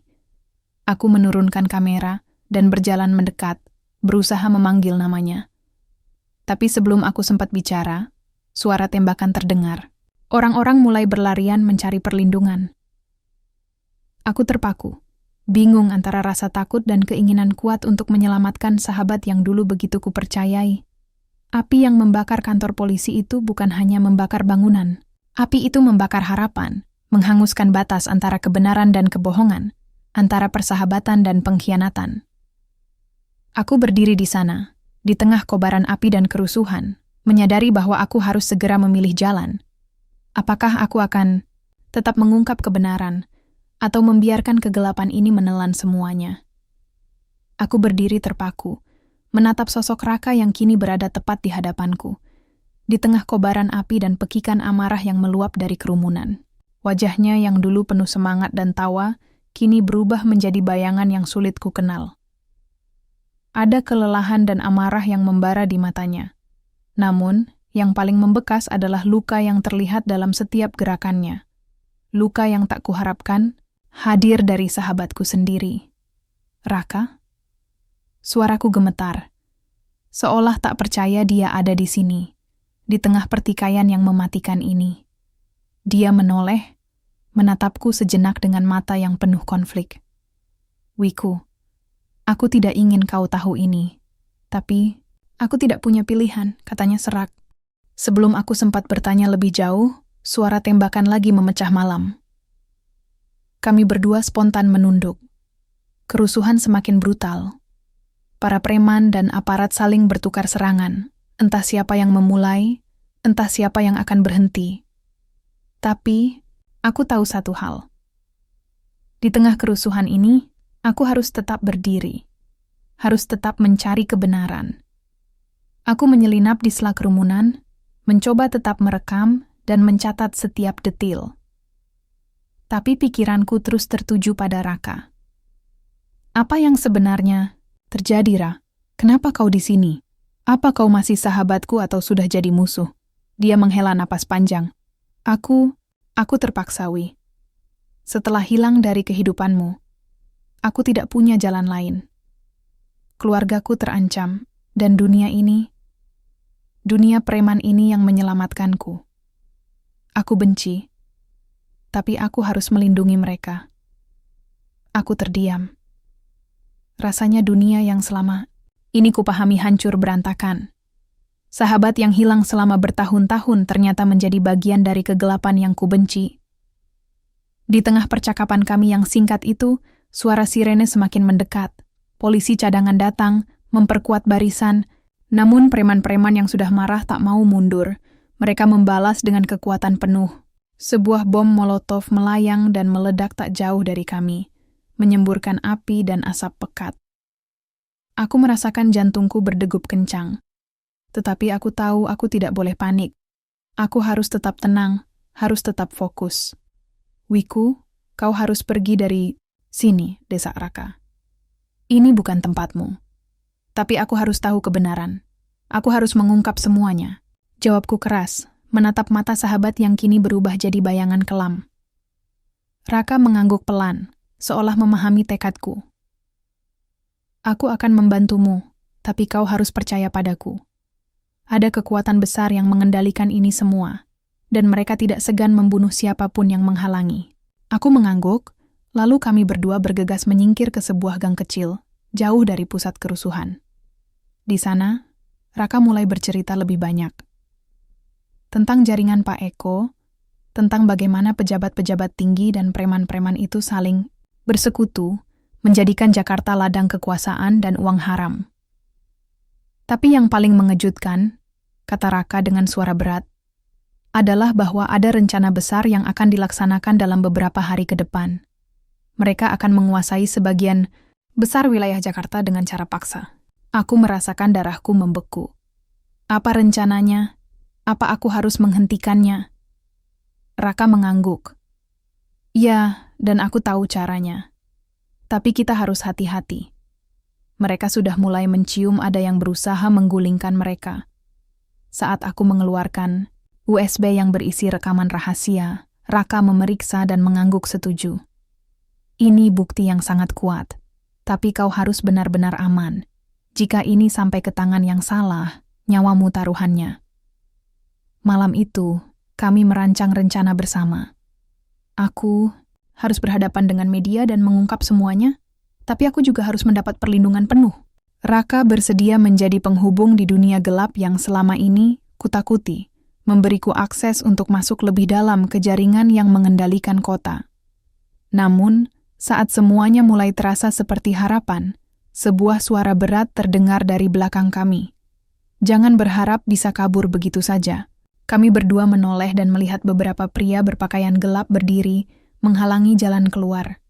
Aku menurunkan kamera dan berjalan mendekat, berusaha memanggil namanya. Tapi sebelum aku sempat bicara, suara tembakan terdengar. Orang-orang mulai berlarian mencari perlindungan. Aku terpaku, bingung antara rasa takut dan keinginan kuat untuk menyelamatkan sahabat yang dulu begitu kupercayai. Api yang membakar kantor polisi itu bukan hanya membakar bangunan. Api itu membakar harapan, menghanguskan batas antara kebenaran dan kebohongan, antara persahabatan dan pengkhianatan. Aku berdiri di sana, di tengah kobaran api dan kerusuhan, menyadari bahwa aku harus segera memilih jalan. Apakah aku akan tetap mengungkap kebenaran, atau membiarkan kegelapan ini menelan semuanya? Aku berdiri terpaku, menatap sosok Raka yang kini berada tepat di hadapanku, di tengah kobaran api dan pekikan amarah yang meluap dari kerumunan. Wajahnya yang dulu penuh semangat dan tawa, kini berubah menjadi bayangan yang sulit ku kenal. Ada kelelahan dan amarah yang membara di matanya. Namun, yang paling membekas adalah luka yang terlihat dalam setiap gerakannya. Luka yang tak kuharapkan, hadir dari sahabatku sendiri. Raka? Suaraku gemetar. seolah tak percaya dia ada di sini, di tengah pertikaian yang mematikan ini. Dia menoleh, menatapku sejenak dengan mata yang penuh konflik. Wiku, aku tidak ingin kau tahu ini, tapi aku tidak punya pilihan, katanya serak. Sebelum aku sempat bertanya lebih jauh, suara tembakan lagi memecah malam. Kami berdua spontan menunduk. Kerusuhan semakin brutal. Para preman dan aparat saling bertukar serangan. Entah siapa yang memulai, entah siapa yang akan berhenti. Tapi, aku tahu satu hal. Di tengah kerusuhan ini, aku harus tetap berdiri. Harus tetap mencari kebenaran. Aku menyelinap di sela kerumunan, mencoba tetap merekam dan mencatat setiap detil. Tapi pikiranku terus tertuju pada Raka. Apa yang sebenarnya terjadi, Ra? Kenapa kau di sini? Apa kau masih sahabatku atau sudah jadi musuh? Dia menghela napas panjang. Aku terpaksa, Wi. Setelah hilang dari kehidupanmu, aku tidak punya jalan lain. Keluargaku terancam, dan dunia preman ini yang menyelamatkanku. Aku benci, tapi aku harus melindungi mereka. Aku terdiam. Rasanya dunia yang selama ini kupahami hancur berantakan. Sahabat yang hilang selama bertahun-tahun ternyata menjadi bagian dari kegelapan yang kubenci. Di tengah percakapan kami yang singkat itu, suara sirene semakin mendekat. Polisi cadangan datang, memperkuat barisan, namun preman-preman yang sudah marah tak mau mundur. Mereka membalas dengan kekuatan penuh. Sebuah bom molotov melayang dan meledak tak jauh dari kami, menyemburkan api dan asap pekat. Aku merasakan jantungku berdegup kencang. Tetapi aku tahu aku tidak boleh panik. Aku harus tetap tenang, harus tetap fokus. Wiku, kau harus pergi dari sini, desak Raka. Ini bukan tempatmu. Tapi aku harus tahu kebenaran. Aku harus mengungkap semuanya. Jawabku keras, menatap mata sahabat yang kini berubah jadi bayangan kelam. Raka mengangguk pelan, seolah memahami tekadku. Aku akan membantumu, tapi kau harus percaya padaku. Ada kekuatan besar yang mengendalikan ini semua, dan mereka tidak segan membunuh siapapun yang menghalangi. Aku mengangguk, lalu kami berdua bergegas menyingkir ke sebuah gang kecil, jauh dari pusat kerusuhan. Di sana, Raka mulai bercerita lebih banyak. Tentang jaringan Pak Eko, tentang bagaimana pejabat-pejabat tinggi dan preman-preman itu saling bersekutu, menjadikan Jakarta ladang kekuasaan dan uang haram. Tapi yang paling mengejutkan, kata Raka dengan suara berat, adalah bahwa ada rencana besar yang akan dilaksanakan dalam beberapa hari ke depan. Mereka akan menguasai sebagian besar wilayah Jakarta dengan cara paksa. Aku merasakan darahku membeku. Apa rencananya? Apa aku harus menghentikannya? Raka mengangguk. Ya, dan aku tahu caranya. Tapi kita harus hati-hati. Mereka sudah mulai mencium ada yang berusaha menggulingkan mereka. Saat aku mengeluarkan USB yang berisi rekaman rahasia, Raka memeriksa dan mengangguk setuju. Ini bukti yang sangat kuat, tapi kau harus benar-benar aman. Jika ini sampai ke tangan yang salah, nyawamu taruhannya. Malam itu, kami merancang rencana bersama. Aku harus berhadapan dengan media dan mengungkap semuanya, tapi aku juga harus mendapat perlindungan penuh. Raka bersedia menjadi penghubung di dunia gelap yang selama ini kutakuti, memberiku akses untuk masuk lebih dalam ke jaringan yang mengendalikan kota. Namun, saat semuanya mulai terasa seperti harapan, sebuah suara berat terdengar dari belakang kami. Jangan berharap bisa kabur begitu saja. Kami berdua menoleh dan melihat beberapa pria berpakaian gelap berdiri, menghalangi jalan keluar.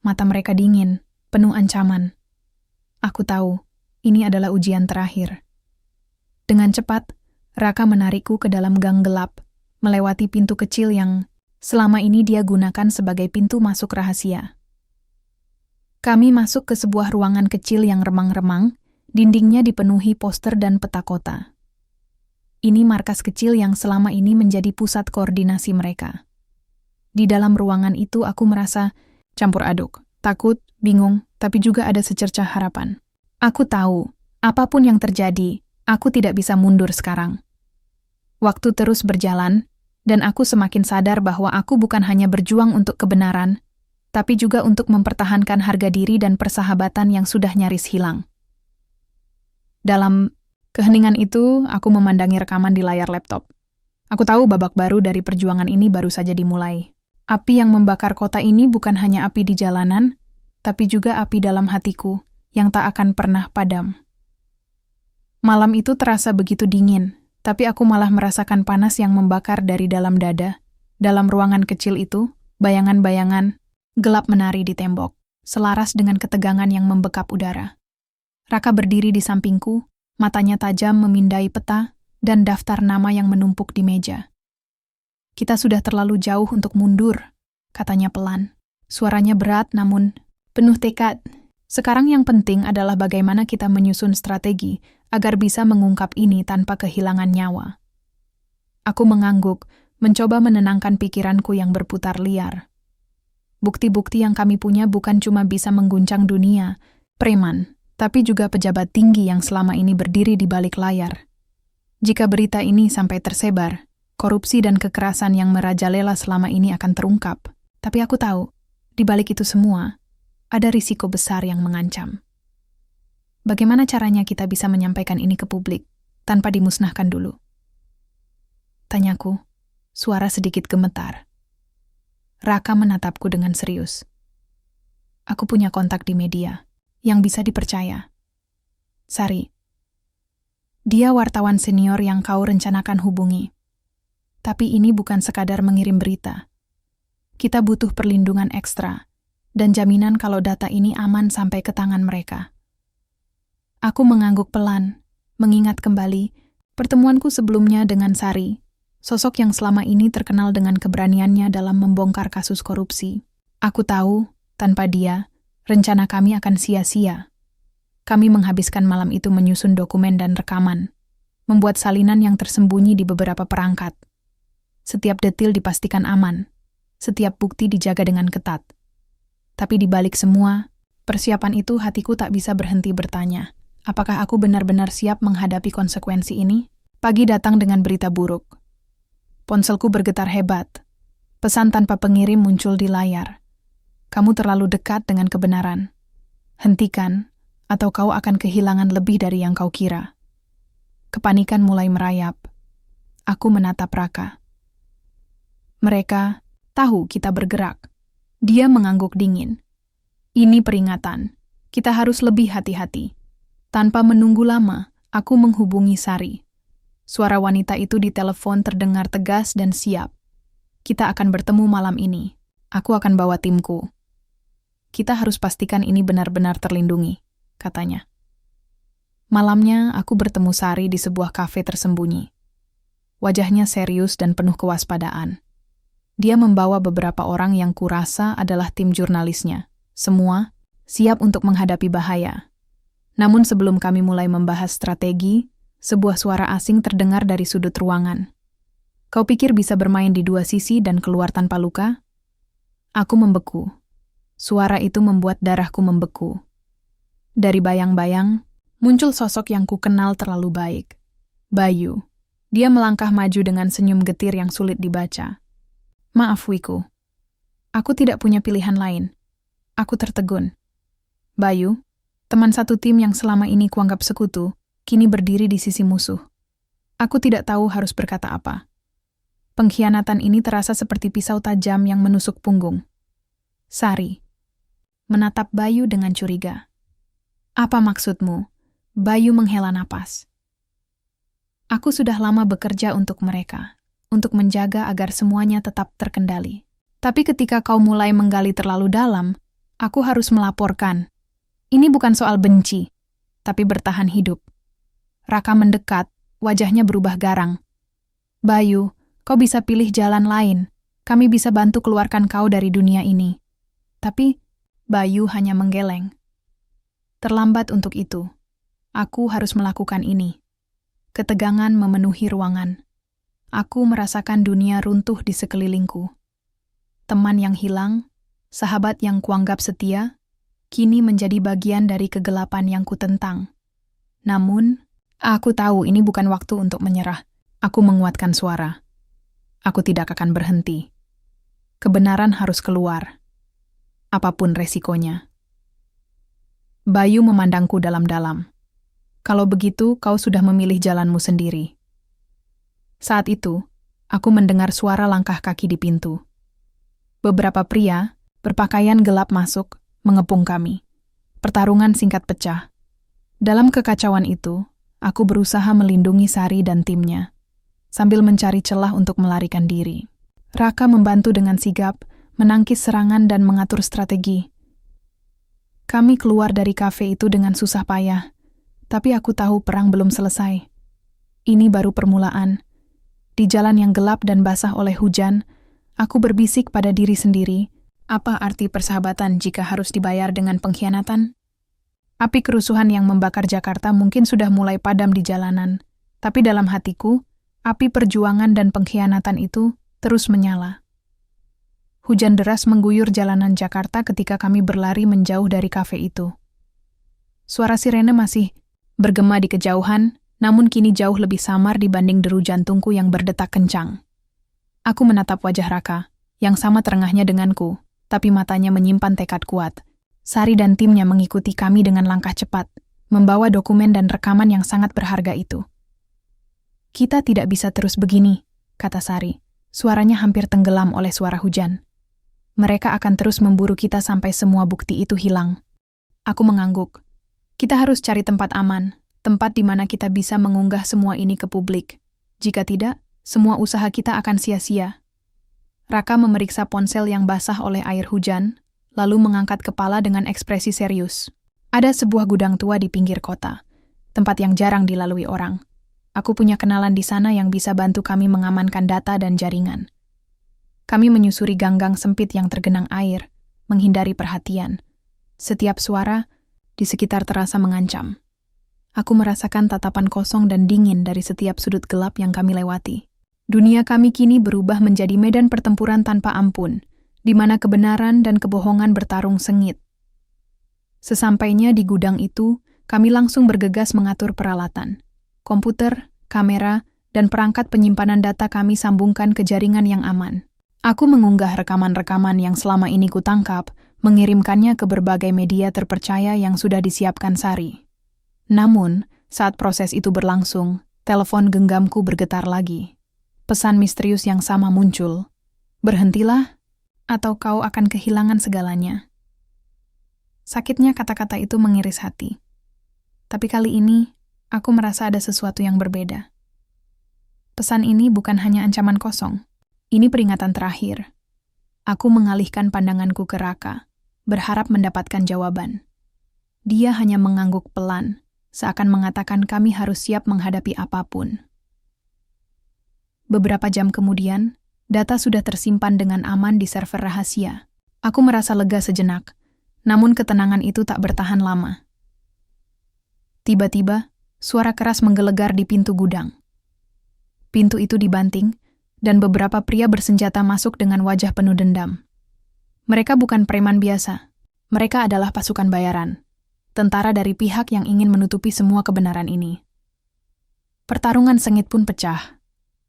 Mata mereka dingin, penuh ancaman. Aku tahu, ini adalah ujian terakhir. Dengan cepat, Raka menarikku ke dalam gang gelap, melewati pintu kecil yang selama ini dia gunakan sebagai pintu masuk rahasia. Kami masuk ke sebuah ruangan kecil yang remang-remang, dindingnya dipenuhi poster dan peta kota. Ini markas kecil yang selama ini menjadi pusat koordinasi mereka. Di dalam ruangan itu aku merasa campur aduk, takut, bingung, tapi juga ada secercah harapan. Aku tahu, Apapun yang terjadi, aku tidak bisa mundur sekarang. Waktu terus berjalan, dan aku semakin sadar bahwa aku bukan hanya berjuang untuk kebenaran, tapi juga untuk mempertahankan harga diri dan persahabatan yang sudah nyaris hilang. Dalam keheningan itu, aku memandangi rekaman di layar laptop. Aku tahu babak baru dari perjuangan ini baru saja dimulai. Api yang membakar kota ini bukan hanya api di jalanan, tapi juga api dalam hatiku yang tak akan pernah padam. Malam itu terasa begitu dingin, tapi aku malah merasakan panas yang membakar dari dalam dada. Dalam ruangan kecil itu, bayangan-bayangan gelap menari di tembok, selaras dengan ketegangan yang membekap udara. Raka berdiri di sampingku, matanya tajam memindai peta dan daftar nama yang menumpuk di meja. Kita sudah terlalu jauh untuk mundur, katanya pelan. Suaranya berat namun penuh tekad. Sekarang yang penting adalah bagaimana kita menyusun strategi agar bisa mengungkap ini tanpa kehilangan nyawa. Aku mengangguk, mencoba menenangkan pikiranku yang berputar liar. Bukti-bukti yang kami punya bukan cuma bisa mengguncang dunia, preman, tapi juga pejabat tinggi yang selama ini berdiri di balik layar. Jika berita ini sampai tersebar, korupsi dan kekerasan yang merajalela selama ini akan terungkap. Tapi aku tahu, di balik itu semua, ada risiko besar yang mengancam. Bagaimana caranya kita bisa menyampaikan ini ke publik, tanpa dimusnahkan dulu? Tanyaku, suara sedikit gemetar. Raka menatapku dengan serius. Aku punya kontak di media, yang bisa dipercaya. Sari, dia wartawan senior yang kau rencanakan hubungi. Tapi ini bukan sekadar mengirim berita. Kita butuh perlindungan ekstra, dan jaminan kalau data ini aman sampai ke tangan mereka. Aku mengangguk pelan, mengingat kembali pertemuanku sebelumnya dengan Sari, sosok yang selama ini terkenal dengan keberaniannya dalam membongkar kasus korupsi. Aku tahu, tanpa dia, rencana kami akan sia-sia. Kami menghabiskan malam itu menyusun dokumen dan rekaman, membuat salinan yang tersembunyi di beberapa perangkat. Setiap detil dipastikan aman, setiap bukti dijaga dengan ketat. Tapi di balik semua, persiapan itu hatiku tak bisa berhenti bertanya, apakah aku benar-benar siap menghadapi konsekuensi ini? Pagi datang dengan berita buruk. Ponselku bergetar hebat. Pesan tanpa pengirim muncul di layar. Kamu terlalu dekat dengan kebenaran. Hentikan, atau kau akan kehilangan lebih dari yang kau kira. Kepanikan mulai merayap. Aku menatap Raka. Mereka tahu kita bergerak. Dia mengangguk dingin. Ini peringatan. Kita harus lebih hati-hati. Tanpa menunggu lama, aku menghubungi Sari. Suara wanita itu di telepon terdengar tegas dan siap. Kita akan bertemu malam ini. Aku akan bawa timku. Kita harus pastikan ini benar-benar terlindungi, katanya. Malamnya, aku bertemu Sari di sebuah kafe tersembunyi. Wajahnya serius dan penuh kewaspadaan. Dia membawa beberapa orang yang kurasa adalah tim jurnalisnya. Semua siap untuk menghadapi bahaya. Namun sebelum kami mulai membahas strategi, sebuah suara asing terdengar dari sudut ruangan. Kau pikir bisa bermain di dua sisi dan keluar tanpa luka? Aku membeku. Suara itu membuat darahku membeku. Dari bayang-bayang, muncul sosok yang kukenal terlalu baik. Bayu. Dia melangkah maju dengan senyum getir yang sulit dibaca. Maaf, Wiku. Aku tidak punya pilihan lain. Aku tertegun. Bayu, teman satu tim yang selama ini kuanggap sekutu, kini berdiri di sisi musuh. Aku tidak tahu harus berkata apa. Pengkhianatan ini terasa seperti pisau tajam yang menusuk punggung. Sari menatap Bayu dengan curiga. Apa maksudmu? Bayu menghela napas. Aku sudah lama bekerja untuk mereka, untuk menjaga agar semuanya tetap terkendali. Tapi ketika kau mulai menggali terlalu dalam, aku harus melaporkan. Ini bukan soal benci, tapi bertahan hidup. Raka mendekat, wajahnya berubah garang. Bayu, kau bisa pilih jalan lain. Kami bisa bantu keluarkan kau dari dunia ini. Tapi, Bayu hanya menggeleng. Terlambat untuk itu. Aku harus melakukan ini. Ketegangan memenuhi ruangan. Aku merasakan dunia runtuh di sekelilingku. Teman yang hilang, sahabat yang kuanggap setia, kini menjadi bagian dari kegelapan yang kutentang. Namun, aku tahu ini bukan waktu untuk menyerah. Aku menguatkan suara. Aku tidak akan berhenti. Kebenaran harus keluar. Apapun resikonya. Bayu memandangku dalam-dalam. Kalau begitu, kau sudah memilih jalanmu sendiri. Saat itu, aku mendengar suara langkah kaki di pintu. Beberapa pria, berpakaian gelap masuk, mengepung kami. Pertarungan singkat pecah. Dalam kekacauan itu, aku berusaha melindungi Sari dan timnya, sambil mencari celah untuk melarikan diri. Raka membantu dengan sigap, menangkis serangan dan mengatur strategi. Kami keluar dari kafe itu dengan susah payah, tapi aku tahu perang belum selesai. Ini baru permulaan. Di jalan yang gelap dan basah oleh hujan, aku berbisik pada diri sendiri, apa arti persahabatan jika harus dibayar dengan pengkhianatan? Api kerusuhan yang membakar Jakarta mungkin sudah mulai padam di jalanan, tapi dalam hatiku, api perjuangan dan pengkhianatan itu terus menyala. Hujan deras mengguyur jalanan Jakarta ketika kami berlari menjauh dari kafe itu. Suara sirene masih bergema di kejauhan, namun kini jauh lebih samar dibanding deru jantungku yang berdetak kencang. Aku menatap wajah Raka, yang sama terengahnya denganku, tapi matanya menyimpan tekad kuat. Sari dan timnya mengikuti kami dengan langkah cepat, membawa dokumen dan rekaman yang sangat berharga itu. Kita tidak bisa terus begini, kata Sari. Suaranya hampir tenggelam oleh suara hujan. Mereka akan terus memburu kita sampai semua bukti itu hilang. Aku mengangguk. Kita harus cari tempat aman, tempat di mana kita bisa mengunggah semua ini ke publik. Jika tidak, semua usaha kita akan sia-sia. Raka memeriksa ponsel yang basah oleh air hujan, lalu mengangkat kepala dengan ekspresi serius. Ada sebuah gudang tua di pinggir kota, tempat yang jarang dilalui orang. Aku punya kenalan di sana yang bisa bantu kami mengamankan data dan jaringan. Kami menyusuri gang-gang sempit yang tergenang air, menghindari perhatian. Setiap suara di sekitar terasa mengancam. Aku merasakan tatapan kosong dan dingin dari setiap sudut gelap yang kami lewati. Dunia kami kini berubah menjadi medan pertempuran tanpa ampun, di mana kebenaran dan kebohongan bertarung sengit. Sesampainya di gudang itu, kami langsung bergegas mengatur peralatan. Komputer, kamera, dan perangkat penyimpanan data kami sambungkan ke jaringan yang aman. Aku mengunggah rekaman-rekaman yang selama ini kutangkap, mengirimkannya ke berbagai media terpercaya yang sudah disiapkan Sari. Namun, saat proses itu berlangsung, telepon genggamku bergetar lagi. Pesan misterius yang sama muncul. Berhentilah, atau kau akan kehilangan segalanya. Sakitnya kata-kata itu mengiris hati. Tapi kali ini, aku merasa ada sesuatu yang berbeda. Pesan ini bukan hanya ancaman kosong. Ini peringatan terakhir. Aku mengalihkan pandanganku ke Raka, berharap mendapatkan jawaban. Dia hanya mengangguk pelan, seakan mengatakan kami harus siap menghadapi apapun. Beberapa jam kemudian, data sudah tersimpan dengan aman di server rahasia. Aku merasa lega sejenak, namun ketenangan itu tak bertahan lama. Tiba-tiba, suara keras menggelegar di pintu gudang. Pintu itu dibanting, dan beberapa pria bersenjata masuk dengan wajah penuh dendam. Mereka bukan preman biasa. Mereka adalah pasukan bayaran, tentara dari pihak yang ingin menutupi semua kebenaran ini. Pertarungan sengit pun pecah.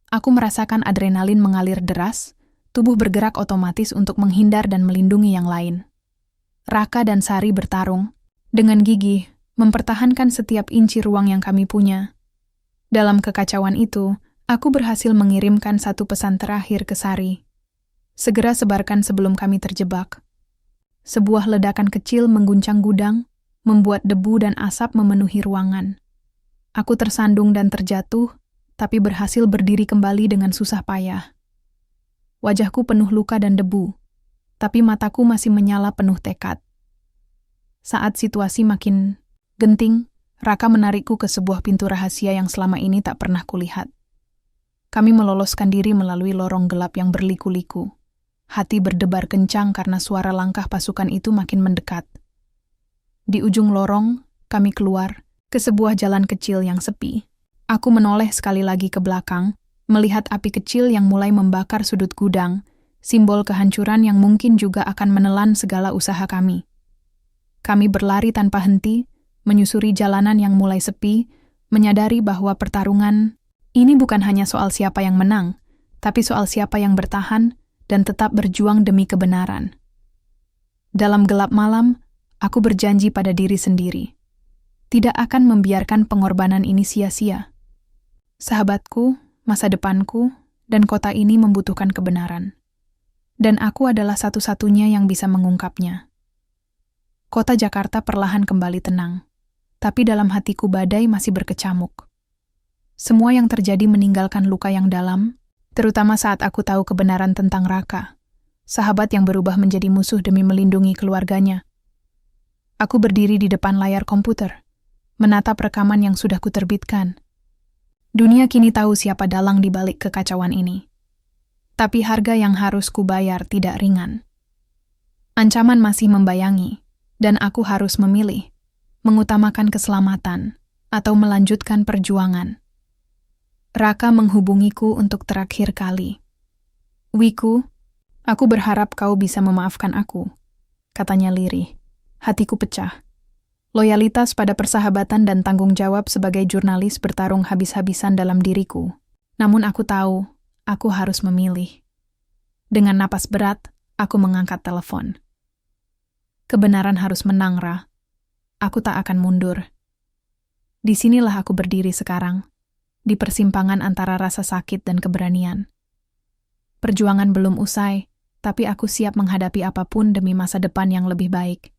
Aku merasakan adrenalin mengalir deras, tubuh bergerak otomatis untuk menghindar dan melindungi yang lain. Raka dan Sari bertarung, dengan gigih, mempertahankan setiap inci ruang yang kami punya. Dalam kekacauan itu, aku berhasil mengirimkan satu pesan terakhir ke Sari. Segera sebarkan sebelum kami terjebak. Sebuah ledakan kecil mengguncang gudang, membuat debu dan asap memenuhi ruangan. Aku tersandung dan terjatuh, tapi berhasil berdiri kembali dengan susah payah. Wajahku penuh luka dan debu, tapi mataku masih menyala penuh tekad. Saat situasi makin genting, Raka menarikku ke sebuah pintu rahasia yang selama ini tak pernah kulihat. Kami meloloskan diri melalui lorong gelap yang berliku-liku. Hati berdebar kencang karena suara langkah pasukan itu makin mendekat. Di ujung lorong, kami keluar ke sebuah jalan kecil yang sepi. Aku menoleh sekali lagi ke belakang, melihat api kecil yang mulai membakar sudut gudang, simbol kehancuran yang mungkin juga akan menelan segala usaha kami. Kami berlari tanpa henti, menyusuri jalanan yang mulai sepi, menyadari bahwa pertarungan ini bukan hanya soal siapa yang menang, tapi soal siapa yang bertahan dan tetap berjuang demi kebenaran. Dalam gelap malam, aku berjanji pada diri sendiri, tidak akan membiarkan pengorbanan ini sia-sia. Sahabatku, masa depanku, dan kota ini membutuhkan kebenaran. Dan aku adalah satu-satunya yang bisa mengungkapnya. Kota Jakarta perlahan kembali tenang, tapi dalam hatiku badai masih berkecamuk. Semua yang terjadi meninggalkan luka yang dalam, terutama saat aku tahu kebenaran tentang Raka, sahabat yang berubah menjadi musuh demi melindungi keluarganya. Aku berdiri di depan layar komputer, menatap rekaman yang sudah kuterbitkan. Dunia kini tahu siapa dalang di balik kekacauan ini. Tapi harga yang harus kubayar tidak ringan. Ancaman masih membayangi, dan aku harus memilih, mengutamakan keselamatan atau melanjutkan perjuangan. Raka menghubungiku untuk terakhir kali. "Wiku, aku berharap kau bisa memaafkan aku," katanya lirih. Hatiku pecah. Loyalitas pada persahabatan dan tanggung jawab sebagai jurnalis bertarung habis-habisan dalam diriku. Namun aku tahu, aku harus memilih. Dengan napas berat, aku mengangkat telepon. Kebenaran harus menang, Ra. Aku tak akan mundur. Disinilah aku berdiri sekarang, di persimpangan antara rasa sakit dan keberanian. Perjuangan belum usai, tapi aku siap menghadapi apapun demi masa depan yang lebih baik.